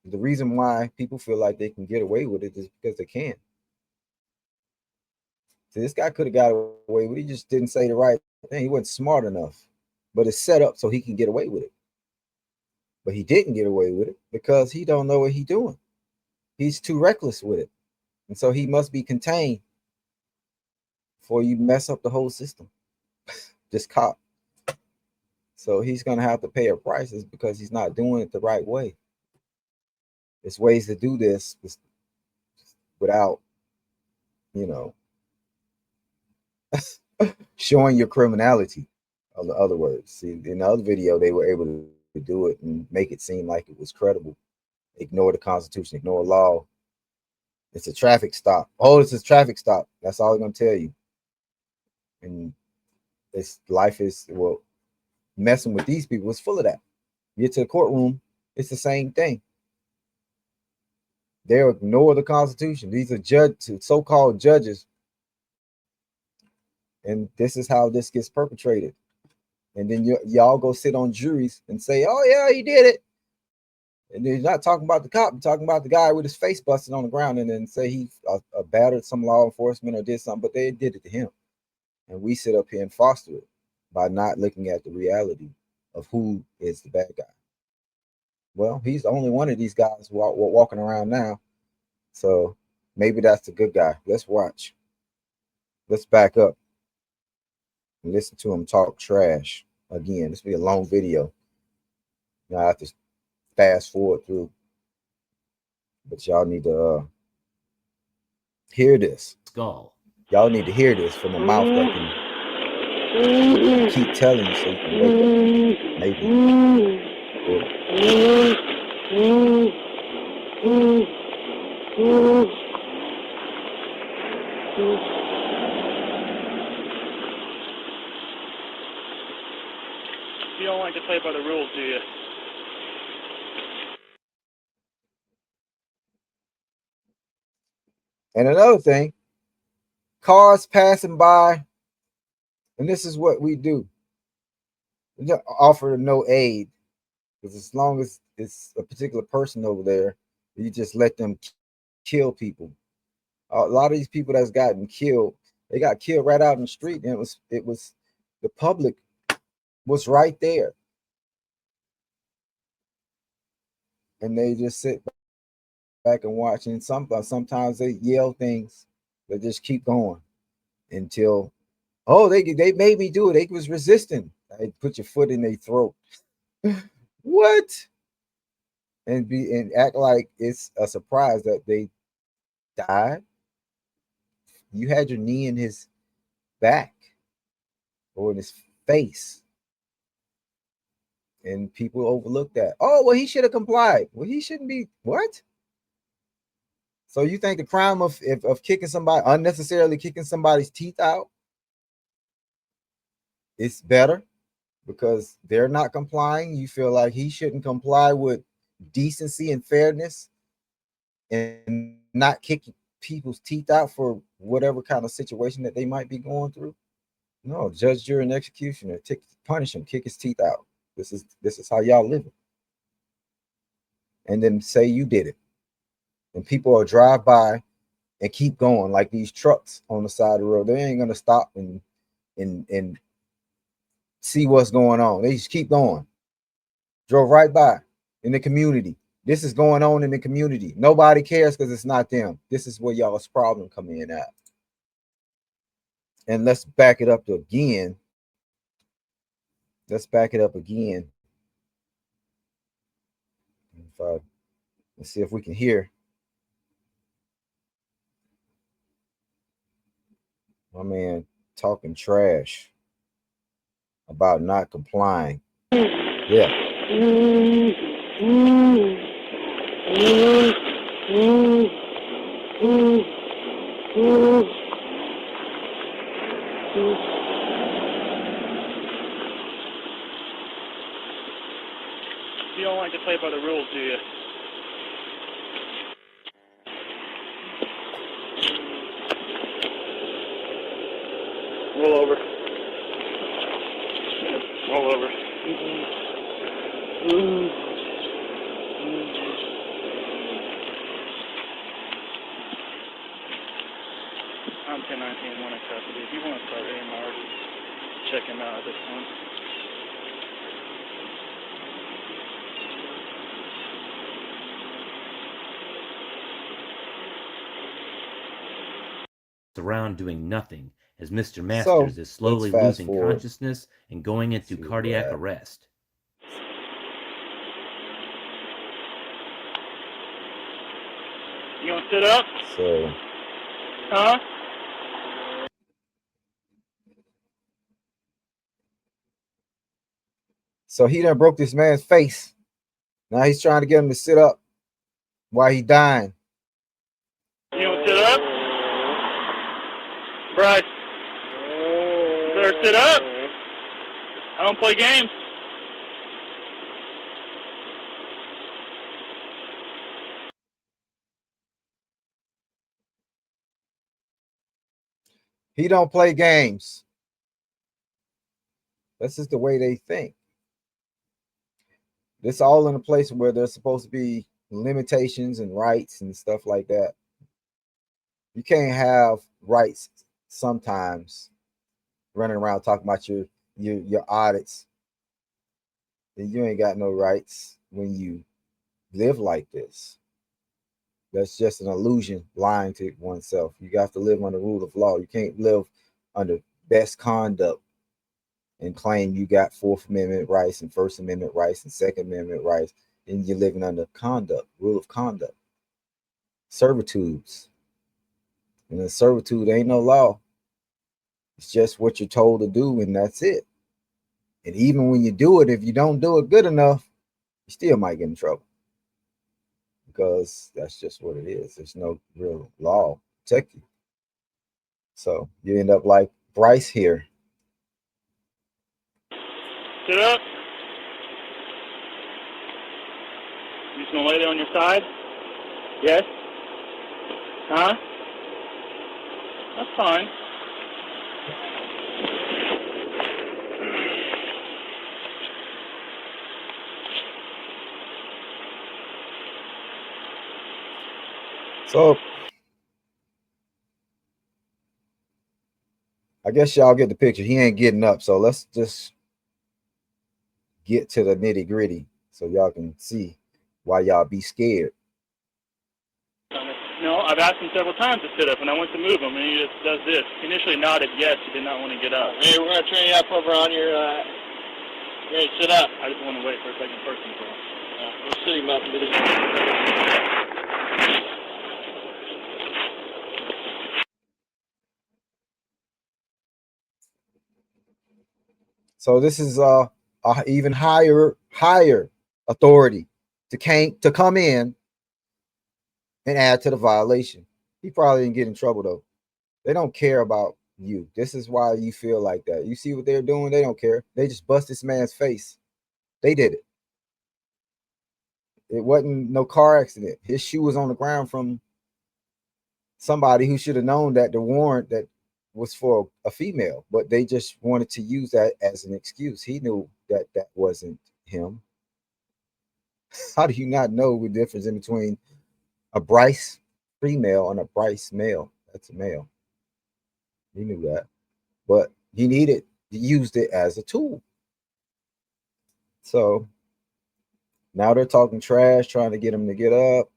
S1: The reason why people feel like they can get away with it is because they can. So this guy could have got away with it. He just didn't say the right thing. He wasn't smart enough. But it's set up so he can get away with it. But he didn't get away with it because he don't know what he's doing. He's too reckless with it. And so he must be contained before you mess up the whole system. This cop. So he's going to have to pay a price because he's not doing it the right way. There's ways to do this without, showing your criminality. In other words, see, in the other video, they were able to do it and make it seem like it was credible. Ignore the Constitution, ignore law. It's a traffic stop. Oh, it's a traffic stop. That's all I'm going to tell you. And life is, messing with these people is full of that. You get to the courtroom, it's the same thing. They ignore the Constitution. These are so-called judges. And this is how this gets perpetrated. And then y'all go sit on juries and say, oh, yeah, he did it. And they're not talking about the cop. They're talking about the guy with his face busted on the ground and then say he battered some law enforcement or did something, but they did it to him. And we sit up here and foster it by not looking at the reality of who is the bad guy. Well, he's the only one of these guys walking around now. So maybe that's the good guy. Let's watch. Let's back up and listen to him talk trash again. This will be a long video. Now I have to fast forward through. But y'all need to hear this.
S6: Skull.
S1: Y'all need to hear this from a mouth that can keep telling you so you can wake up. Maybe.
S7: You don't like to play by the rules, do you?
S1: And another thing, cars passing by, and this is what we do. We just offer no aid, because as long as it's a particular person over there, you just let them kill people. A lot of these people that's gotten killed, they got killed right out in the street, and it was the public was right there, and they just sit back and watch. And sometimes they yell things that just keep going. until, oh, they made me do it. They was resisting. I put your foot in their throat. What? And act like it's a surprise that they died. You had your knee in his back or in his face. And people overlook that. Oh, well, he should have complied. Well, he shouldn't be. What? So you think the crime of kicking somebody, unnecessarily kicking somebody's teeth out, is better because they're not complying? You feel like he shouldn't comply with decency and fairness and not kick people's teeth out for whatever kind of situation that they might be going through? No, judge, jury, and executioner, punish him, kick his teeth out. This is how y'all living. And then say you did it. And people will drive by and keep going like these trucks on the side of the road. They ain't gonna stop and see what's going on. They just keep going. Drove right by in the community. This is going on in the community. Nobody cares because it's not them. This is where y'all's problem come in at. And let's back it up again. Let's see if we can hear my man talking trash about not complying. Yeah.
S7: You don't like to play by the rules, do you? Roll over. Roll over. I'm 1019 1 in custody. If you want to start AMR, check him out at this point.
S6: Around doing nothing as Mr. Masters is slowly losing consciousness and going into cardiac arrest.
S7: You gonna sit up?
S1: So,
S7: huh?
S1: So he done broke this man's face. Now he's trying to get him to sit up while he dying.
S7: You gonna sit up? Bryce, you better sit up. I don't play games.
S1: He don't play games. That's just the way they think. This all in a place where there's supposed to be limitations and rights and stuff like that. You can't have rights sometimes running around talking about your audits. Then you ain't got no rights when you live like this. That's just an illusion, lying to oneself. You have to live under the rule of law. You can't live under best conduct and claim you got Fourth Amendment rights and First Amendment rights and Second Amendment rights, and you're living under conduct, rule of conduct, servitudes. And a servitude ain't no law. It's just what you're told to do, and that's it. And even when you do it, if you don't do it good enough, you still might get in trouble. Because that's just what it is. There's no real law to protect you. So you end up like Bryce here.
S7: Sit up. You just gonna lay there on your side? Yes? Huh? That's fine.
S1: So I guess y'all get the picture. He ain't getting up. So let's just get to the nitty gritty so y'all can see why y'all be scared.
S7: No, I've asked him several times to sit up, and I went to move him, and he just does this. He initially nodded yes, he did not want to get up.
S8: Hey, we're going to train you up over on your, hey, sit up.
S7: I just want to wait for a second person.
S8: We'll sit him up and do this.
S1: So this is a even higher authority to come in and add to the violation. He probably didn't get in trouble though. They don't care about you. This is why you feel like that. You see what they're doing? They don't care. They just bust this man's face. They did it. It wasn't no car accident. His shoe was on the ground from somebody who should have known that the warrant that was for a female, but they just wanted to use that as an excuse. He knew that that wasn't him. How do you not know the difference in between a Bryce female and a Bryce male? That's a male. He knew that, but he used it as a tool. So now they're talking trash, trying to get him to get up.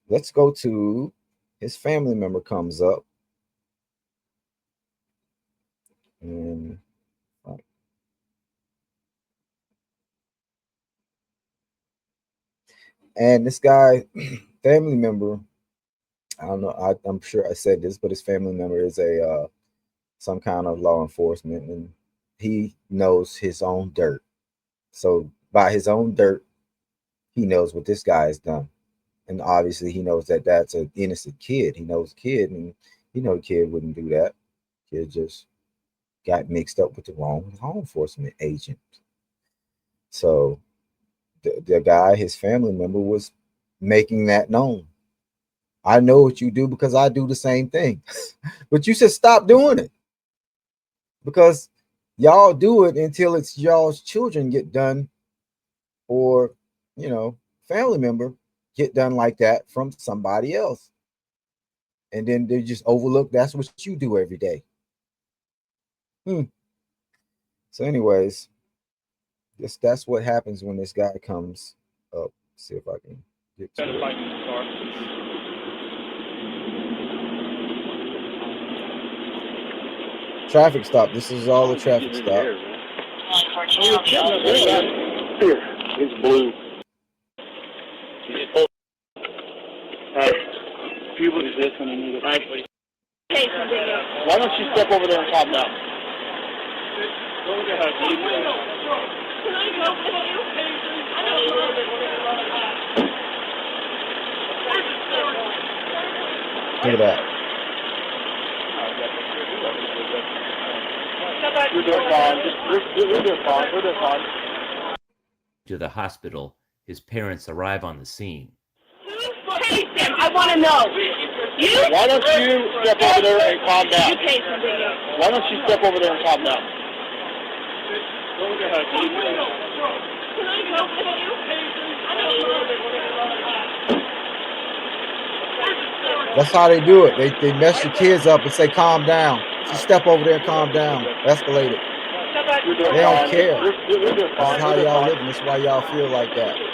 S1: Let's go to his family member comes up. And this guy, family member, I don't know, I'm sure I said this, but his family member is a some kind of law enforcement, and he knows his own dirt. So by his own dirt, he knows what this guy has done. And obviously he knows that that's an innocent kid. He knows the kid, and he knows the kid wouldn't do that. Kid just got mixed up with the wrong law enforcement agent. So the guy, his family member, was making that known. I know what you do because I do the same thing. But you should stop doing it, because y'all do it until it's y'all's children get done, or family member get done like that from somebody else, and then they just overlook that's what you do every day. So anyways, that's what happens when this guy comes up. See if I can get to it. Traffic stop. This is all the traffic stop.
S7: It's blue. People do this when you need it.
S8: Why don't you step over there and calm down?
S1: Look at that.
S8: You're doing fine. You're doing fine. We're doing fine.
S6: To the hospital, his parents arrive on the scene.
S9: Chase him. I want to know.
S8: Why don't you step over there and calm down?
S9: You chase him, video.
S8: Why don't you step over there and calm down?
S1: That's how they do it. They mess your kids up and say, calm down. Just step over there and calm down. Escalate it. They don't care. That's how y'all living. That's why y'all feel like that.
S8: You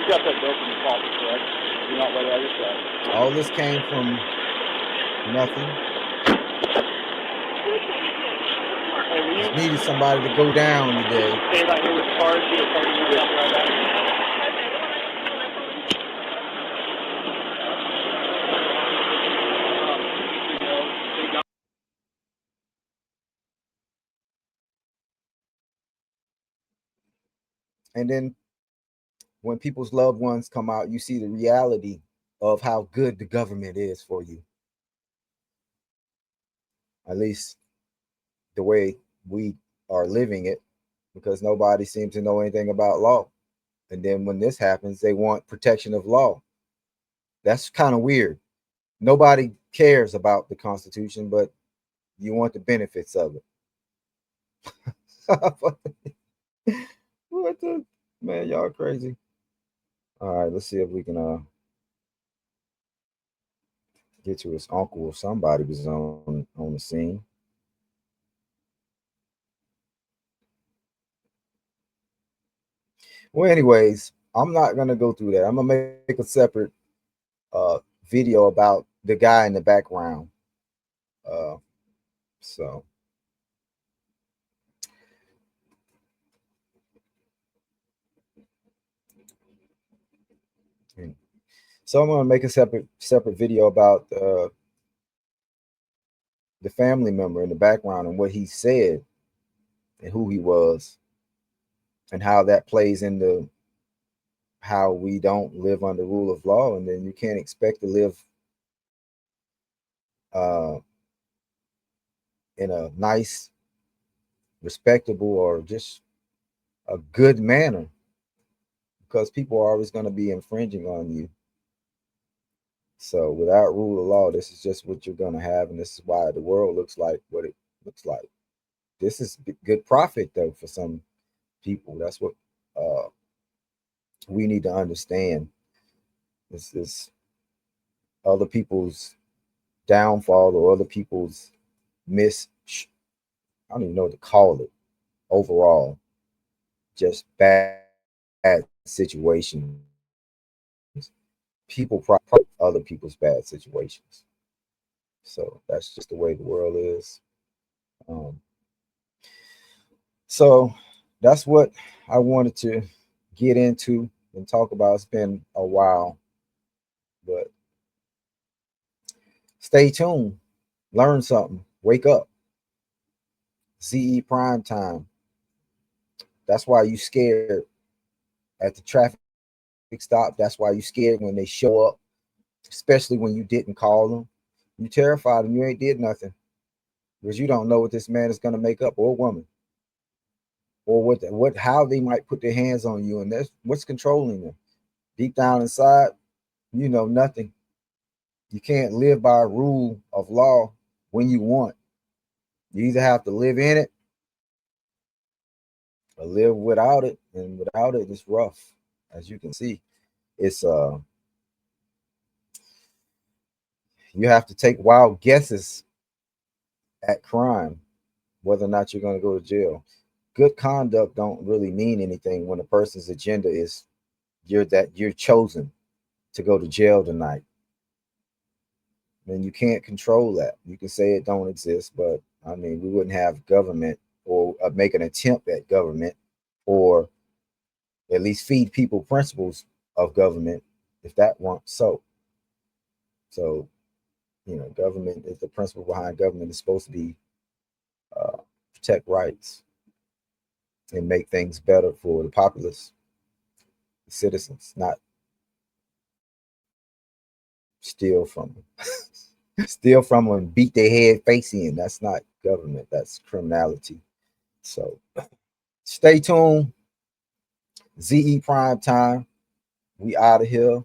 S8: got that dope in your pocket, correct? You're not let it out of your shot.
S1: All this came from nothing. Just needed somebody to go down today.
S7: Stay right here with the cars. You're party right back.
S1: And then when people's loved ones come out, you see the reality of how good the government is for you. At least the way we are living it, because nobody seems to know anything about law. And then when this happens, they want protection of law. That's kind of weird. Nobody cares about the Constitution, but you want the benefits of it. What the man, y'all crazy. All right, let's see if we can get to his uncle or somebody was on the scene. Well, anyways, I'm not gonna go through that. I'm gonna make a separate video about the guy in the background. Uh, so I'm gonna make a separate video about the family member in the background and what he said and who he was and how that plays into how we don't live under rule of law, and then you can't expect to live uh, in a nice, respectable, or just a good manner because people are always going to be infringing on you. So without rule of law, this is just what you're going to have, and this is why the world looks like what it looks like. This is good profit though for some people. That's what we need to understand. This is other people's downfall or other people's I don't even know what to call it overall, just bad situations. People profit other people's bad situations. So that's just the way the world is. So that's what I wanted to get into and talk about. It's been a while, but stay tuned, learn something, wake up. CE prime time. That's why you scared at the traffic stop. That's why you scared when they show up, especially when you didn't call them. You terrified and you ain't did nothing because you don't know what this man is going to make up, or woman, or what how they might put their hands on you, and that's what's controlling them. Deep down inside, you know nothing. You can't live by a rule of law when you want. You either have to live in it or live without it, and without it, it's rough. As you can see, it's you have to take wild guesses at crime, whether or not you're going to go to jail. Good conduct don't really mean anything when a person's agenda is you're chosen to go to jail tonight. Then you can't control that. You can say it don't exist, but I mean, we wouldn't have government or make an attempt at government, or at least feed people principles of government if that weren't so. So, government is the principle behind government is supposed to be protect rights and make things better for the populace, the citizens, not steal from them. Steal from them and beat their head face in. That's not government. That's criminality. So stay tuned. ZE Prime Time. We out of here.